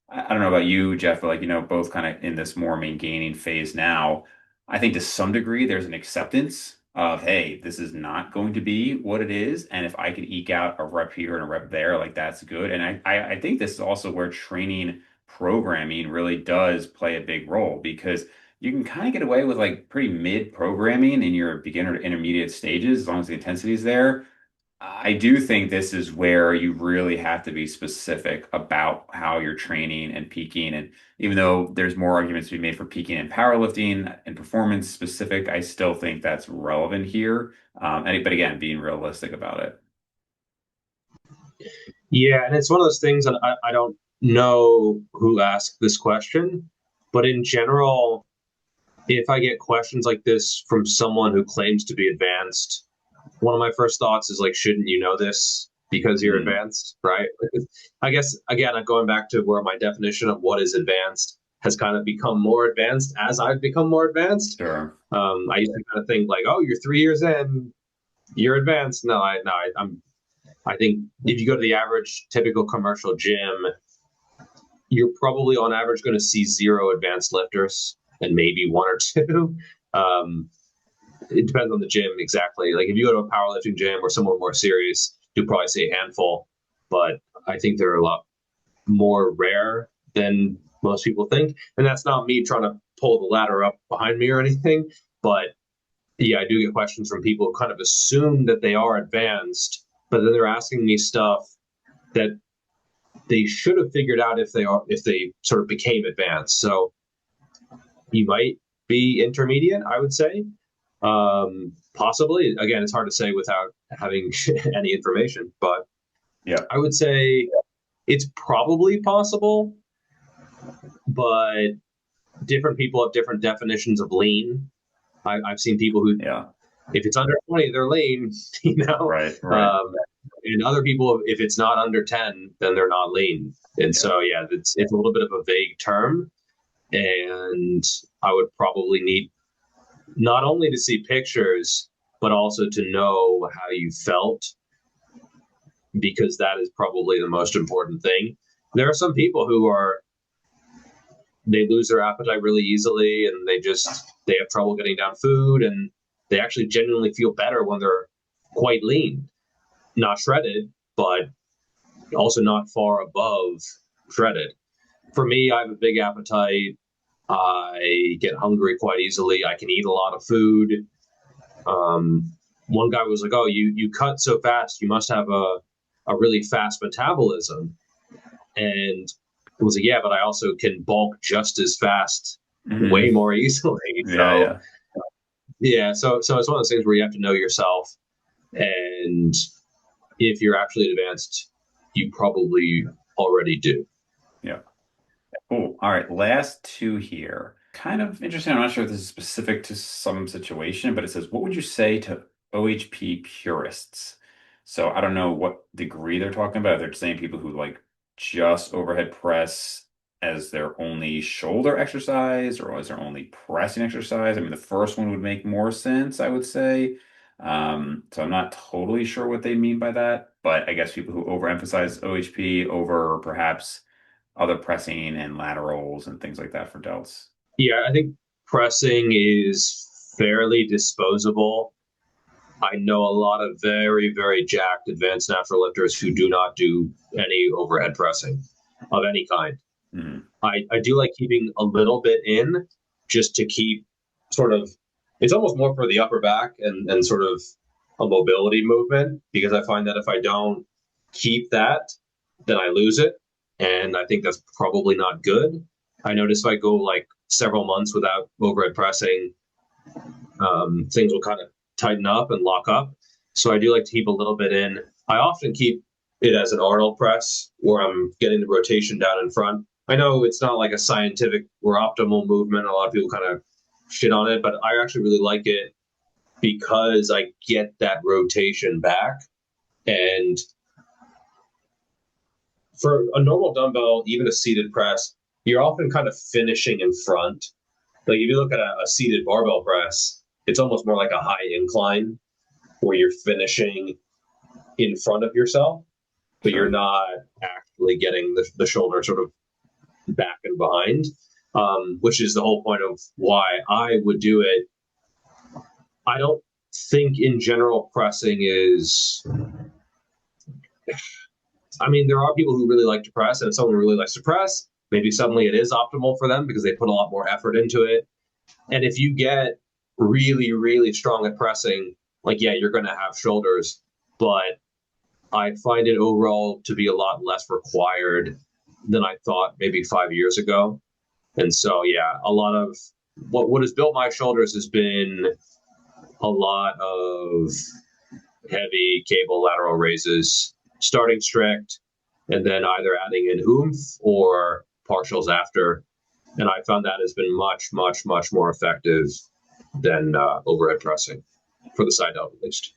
I don't know about you, Geoff, but like, both kind of in this more maintaining phase now. I think to some degree there's an acceptance of, hey, this is not going to be what it is. And if I can eke out a rep here and a rep there, like that's good. And I think this is also where training programming really does play a big role because you can kind of get away with like pretty mid programming in your beginner to intermediate stages as long as the intensity is there. I do think this is where you really have to be specific about how you're training and peaking. And even though there's more arguments to be made for peaking and powerlifting and performance specific, I still think that's relevant here. But again, being realistic about it. Yeah, and it's one of those things, and I don't know who asked this question, but in general, if I get questions like this from someone who claims to be advanced, one of my first thoughts is like, shouldn't you know this because you're Mm, advanced, right? I guess again, I'm going back to where my definition of what is advanced has kind of become more advanced as I've become more advanced. sure. I used to kind of think like, oh, you're 3 years in, you're advanced. I think if you go to the average typical commercial gym, you're probably on average going to see zero advanced lifters and maybe one or two. Um, it depends on the gym exactly. Like if you go to a powerlifting gym or somewhere more serious, you'll probably see a handful. But I think they're a lot more rare than most people think. And that's not me trying to pull the ladder up behind me or anything. But yeah, I do get questions from people who kind of assume that they are advanced, but then they're asking me stuff that they should have figured out if they sort of became advanced. So you might be intermediate, I would say. Possibly. Again, it's hard to say without having any information, but Yeah. I would say it's probably possible, but different people have different definitions of lean. I've seen people who, Yeah. if it's under 20, they're lean, you know. Right. Right. Um, and other people, if it's not under 10, then they're not lean. And Yeah. so, yeah, it's a little bit of a vague term. And I would probably need not only to see pictures, but also to know how you felt, because that is probably the most important thing. There are some people who they lose their appetite really easily and they have trouble getting down food and they actually genuinely feel better when they're quite lean, not shredded, but also not far above shredded. For me, I have a big appetite. I get hungry quite easily. I can eat a lot of food. One guy was like, "Oh, you cut so fast. You must have a really fast metabolism." And it was like, "Yeah, but I also can bulk just as fast way Hmm. more easily. Yeah, So yeah. yeah, so it's one of those things where you have to know yourself, and if you're actually advanced, you probably already do. Yeah. Cool. All right, last two here. Kind of interesting. I'm not sure if this is specific to some situation, but it says, what would you say to OHP purists? So I don't know what degree they're talking about. They're saying people who like just overhead press as their only shoulder exercise or as their only pressing exercise. I mean, the first one would make more sense, I would say. So I'm not totally sure what they mean by that, but I guess people who overemphasize OHP over perhaps other pressing and laterals and things like that for delts. Yeah, I think pressing is fairly disposable. I know a lot of very, very jacked advanced natural lifters who do not do any overhead pressing of any kind. Mhm. I do like keeping a little bit in just to keep sort of, it's almost more for the upper back and sort of a mobility movement, because I find that if I don't keep that, then I lose it. And I think that's probably not good. I notice if I go like several months without overhead pressing, things will kind of tighten up and lock up. So I do like to keep a little bit in. I often keep it as an Arnold press where I'm getting the rotation down in front. I know it's not like a scientific or optimal movement. A lot of people kind of shit on it, but I actually really like it because I get that rotation back. And for a normal dumbbell, even a seated press, you're often kind of finishing in front. Like if you look at a seated barbell press, it's almost more like a high incline where you're finishing in front of yourself, but you're Sure. not actually getting the shoulder sort of back and behind, which is the whole point of why I would do it. I don't think in general pressing is, I mean, there are people who really like to press, and if someone really likes to press, maybe suddenly it is optimal for them because they put a lot more effort into it. And if you get really, really strong at pressing, like, yeah, you're going to have shoulders, but I find it overall to be a lot less required than I thought maybe 5 years ago. And so, yeah, a lot of what has built my shoulders has been a lot of heavy cable lateral raises, starting strict, and then either adding in oomph or partials after. And I found that has been much, much, much more effective than overhead pressing for the side delt, at least.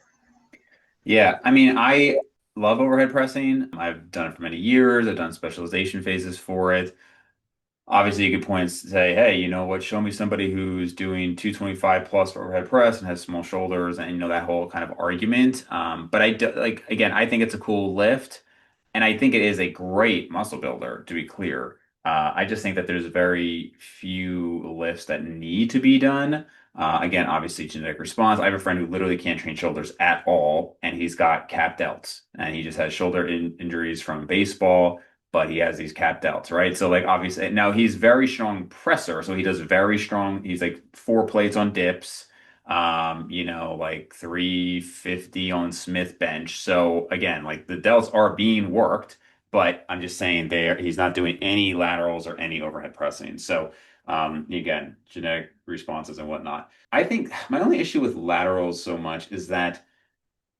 Yeah, I mean, I love overhead pressing. I've done it for many years. I've done specialization phases for it. Obviously, you could point to say, hey, you know what, show me somebody who's doing 225 plus for overhead press and has small shoulders and that whole kind of argument. But I do, like again, I think it's a cool lift and I think it is a great muscle builder, to be clear. I just think that there's very few lifts that need to be done. Again, obviously genetic response. I have a friend who literally can't train shoulders at all, and he's got cap delts, and he just has shoulder injuries from baseball, but he has these cap delts, right? So like obviously now he's very strong presser, so he does very strong. He's like 4 plates on dips, like 350 on Smith bench. So again, like the delts are being worked, but I'm just saying there he's not doing any laterals or any overhead pressing. So again, genetic responses and whatnot. I think my only issue with laterals so much is that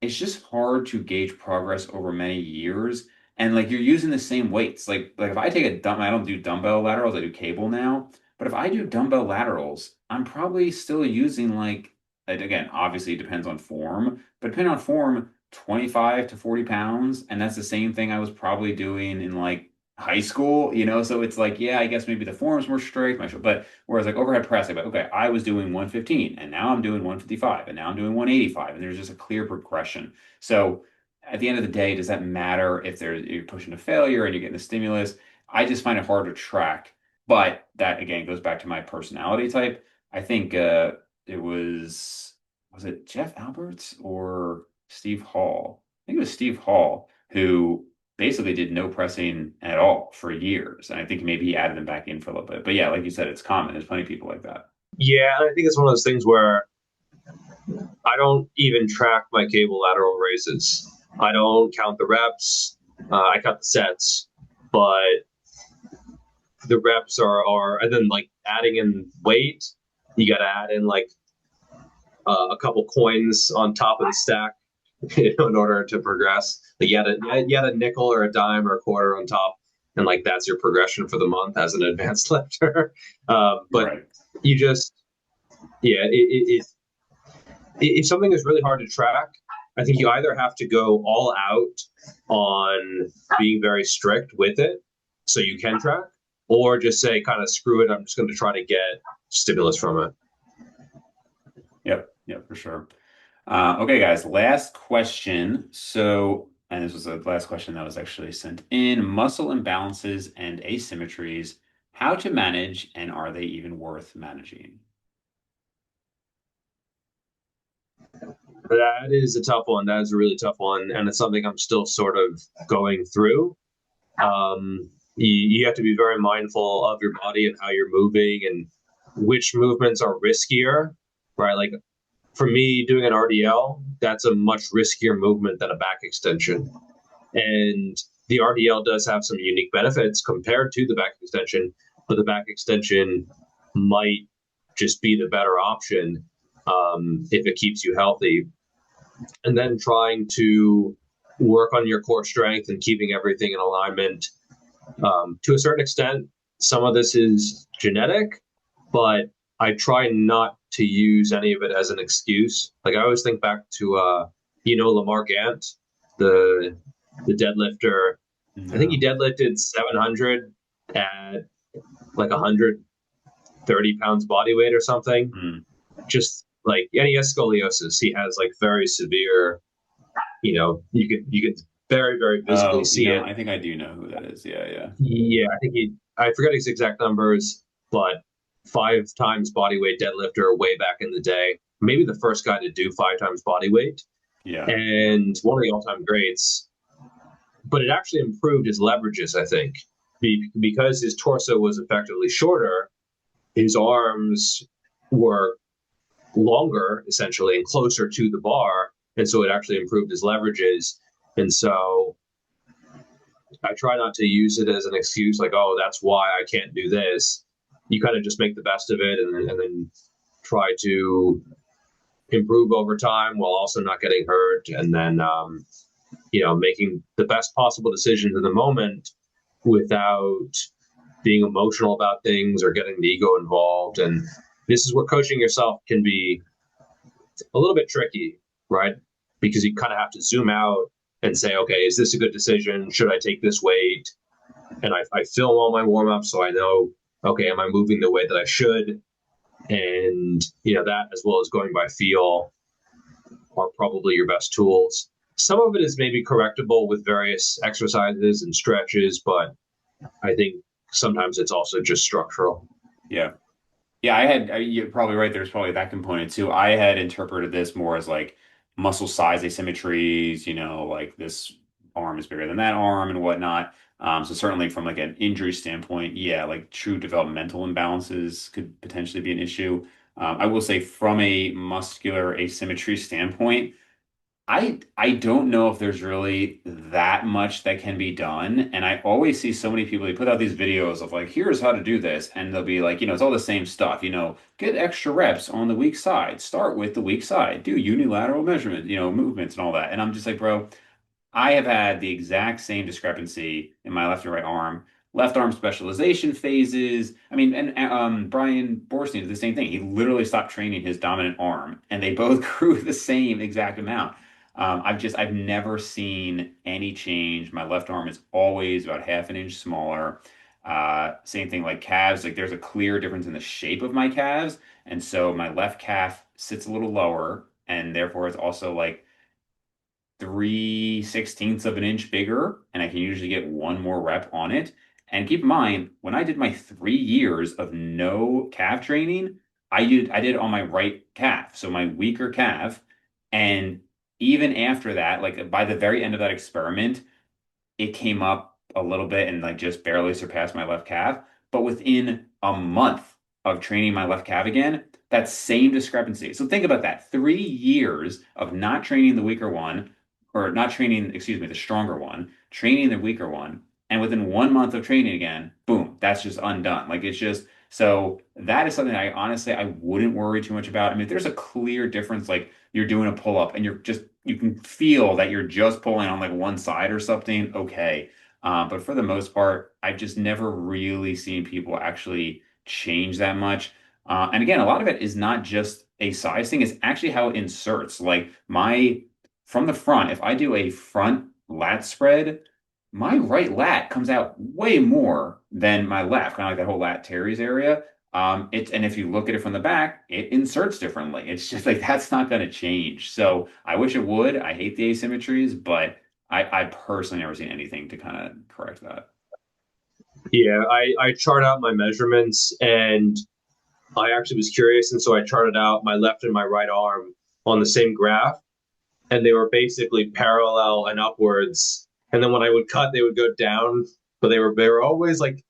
it's just hard to gauge progress over many years. And like you're using the same weights. Like if I take a dumb, I don't do dumbbell laterals, I do cable now. But if I do dumbbell laterals, I'm probably still using like again, obviously it depends on form, but depending on form, 25 to 40 pounds. And that's the same thing I was probably doing in like high school. So it's like, yeah, I guess maybe the form's more strict, but whereas like overhead press, like, okay, I was doing 115 and now I'm doing 155 and now I'm doing 185 and there's just a clear progression. So at the end of the day, does that matter if you're pushing to failure and you're getting the stimulus? I just find it hard to track. But that again goes back to my personality type. I think it was it Jeff Alberts or Steve Hall? I think it was Steve Hall who basically did no pressing at all for years. And I think maybe he added them back in for a little bit. But yeah, like you said, it's common. There's plenty of people like that. Yeah, and I think it's one of those things where I don't even track my cable lateral raises. I don't count the reps. I count the sets, but the reps are, and then like adding in weight, you got to add in like a couple coins on top of the stack, in order to progress. Like you had a nickel or a dime or a quarter on top, and like that's your progression for the month as an advanced lifter. But Right. you just, yeah, if something is really hard to track, I think you either have to go all out on being very strict with it so you can track, or just say, kind of, screw it, I'm just going to try to get stimulus from it. Yep. Yep, for sure. Okay, guys, last question. So, and this was the last question that was actually sent in. Muscle imbalances and asymmetries, how to manage, and are they even worth managing? That is a tough one. That is a really tough one. And it's something I'm still sort of going through. You have to be very mindful of your body and how you're moving and which movements are riskier, right? Like for me, doing an RDL, that's a much riskier movement than a back extension. And the RDL does have some unique benefits compared to the back extension, but the back extension might just be the better option if it keeps you healthy. And then trying to work on your core strength and keeping everything in alignment. To a certain extent, some of this is genetic, but I try not to use any of it as an excuse. Like I always think back to, Lamar Gant, the the deadlifter. I think he No. deadlifted 700 at like 130 pounds body weight or something. Hmm. Just like, and he has scoliosis. He has like very severe, you could very, very visibly Oh, see it. I think I do know who that is. Yeah, yeah. Yeah, I forget his exact numbers, but 5 times body weight deadlifter way back in the day. Maybe the first guy to do 5 times body weight, Yeah. and one of the all time greats. But it actually improved his leverages, I think, because his torso was effectively shorter. His arms were longer, essentially, and closer to the bar, and so it actually improved his leverages. And so I try not to use it as an excuse, like, oh, that's why I can't do this. You kind of just make the best of it, and then try to improve over time while also not getting hurt, and then making the best possible decisions in the moment without being emotional about things or getting the ego involved. And this is where coaching yourself can be a little bit tricky, right? Because you kind of have to zoom out and say, okay, is this a good decision? Should I take this weight? And I film all my warm ups so I know, okay, am I moving the way that I should? And that, as well as going by feel, are probably your best tools. Some of it is maybe correctable with various exercises and stretches, but I think sometimes it's also just structural. Yeah. Yeah, you're probably right. There's probably that component too. I had interpreted this more as like muscle size asymmetries, like this arm is bigger than that arm and whatnot. So certainly from like an injury standpoint, yeah, like true developmental imbalances could potentially be an issue. I will say from a muscular asymmetry standpoint, I don't know if there's really that much that can be done. And I always see so many people, they put out these videos of like, here's how to do this. And they'll be like, it's all the same stuff, get extra reps on the weak side, start with the weak side, do unilateral measurement, movements and all that. And I'm just like, bro, I have had the exact same discrepancy in my left and right arm. Left arm specialization phases. I mean, and Brian Borstein did the same thing. He literally stopped training his dominant arm, and they both grew the same exact amount. I've never seen any change. My left arm is always about half an inch smaller. Same thing like calves. Like there's a clear difference in the shape of my calves, and so my left calf sits a little lower, and therefore it's also like 3/16 of an inch bigger, and I can usually get one more rep on it. And keep in mind, when I did my 3 years of no calf training, I did it on my right calf, so my weaker calf. And even after that, like by the very end of that experiment, it came up a little bit and like just barely surpassed my left calf. But within a month of training my left calf again, that same discrepancy. So think about that. 3 years of not training the weaker one, or not training, excuse me, the stronger one, training the weaker one. And within 1 month of training again, boom, that's just undone. Like it's just so that is something I honestly I wouldn't worry too much about. I mean, if there's a clear difference, like you're doing a pull up and you can feel that you're just pulling on like one side or something, okay. But for the most part, I've just never really seen people actually change that much. And again, a lot of it is not just a size thing, it's actually how it inserts. Like my from the front, if I do a front lat spread, my right lat comes out way more than my left, kind of like that whole lat teres area. And if you look at it from the back, it inserts differently. It's just like that's not going to change. So I wish it would. I hate the asymmetries, but I personally never seen anything to kind of correct that. Yeah, I chart out my measurements, and I actually was curious, and so I charted out my left and my right arm on the same graph, and they were basically parallel and upwards. And then when I would cut, they would go down, but they were always like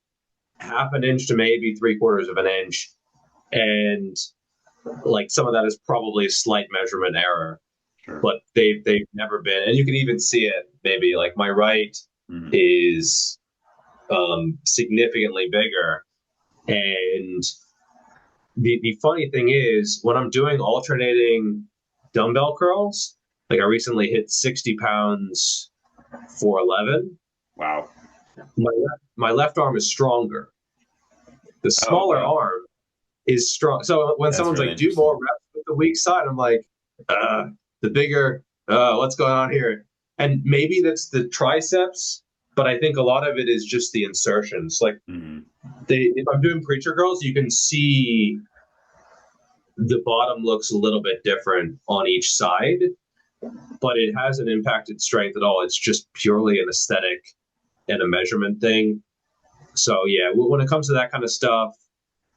half an inch to maybe three-quarters of an inch, and like some of that is probably a slight measurement error, Sure. but they've never been. And you can even see it. Maybe like my right Mhm. is significantly bigger, and the funny thing is when I'm doing alternating dumbbell curls, like I recently hit 60 pounds for 11. Wow. My left arm is stronger. The Oh, smaller wow. arm is strong. So when That's someone's really like, do more interesting. reps with the weak side, I'm like, the bigger, what's going on here? And maybe that's the triceps, but I think a lot of it is just the insertions. Like Hmm. if I'm doing preacher girls, you can see the bottom looks a little bit different on each side, but it hasn't impacted strength at all. It's just purely an aesthetic and a measurement thing. So yeah, when it comes to that kind of stuff,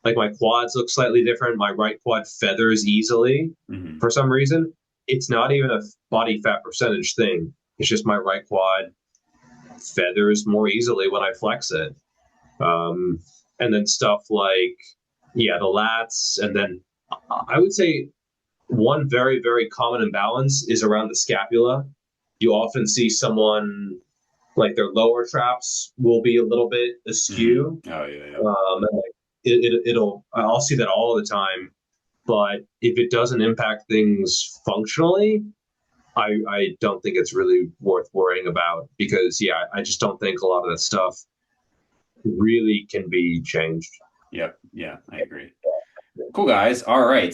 like my quads look slightly different. My right quad feathers easily Hmm. for some reason. It's not even a body fat percentage thing. It's just my right quad feathers more easily when I flex it. Um, and then stuff like, yeah, the lats. And then I would say one very, very common imbalance is around the scapula. You often see someone like their lower traps will be a little bit Hmm. askew. Oh, yeah, yeah. And like it'll, I'll see that all the time. But if it doesn't impact things functionally, I don't think it's really worth worrying about because, yeah, I just don't think a lot of that stuff really can be changed. Yep. Yeah, I agree. Cool, guys. All right.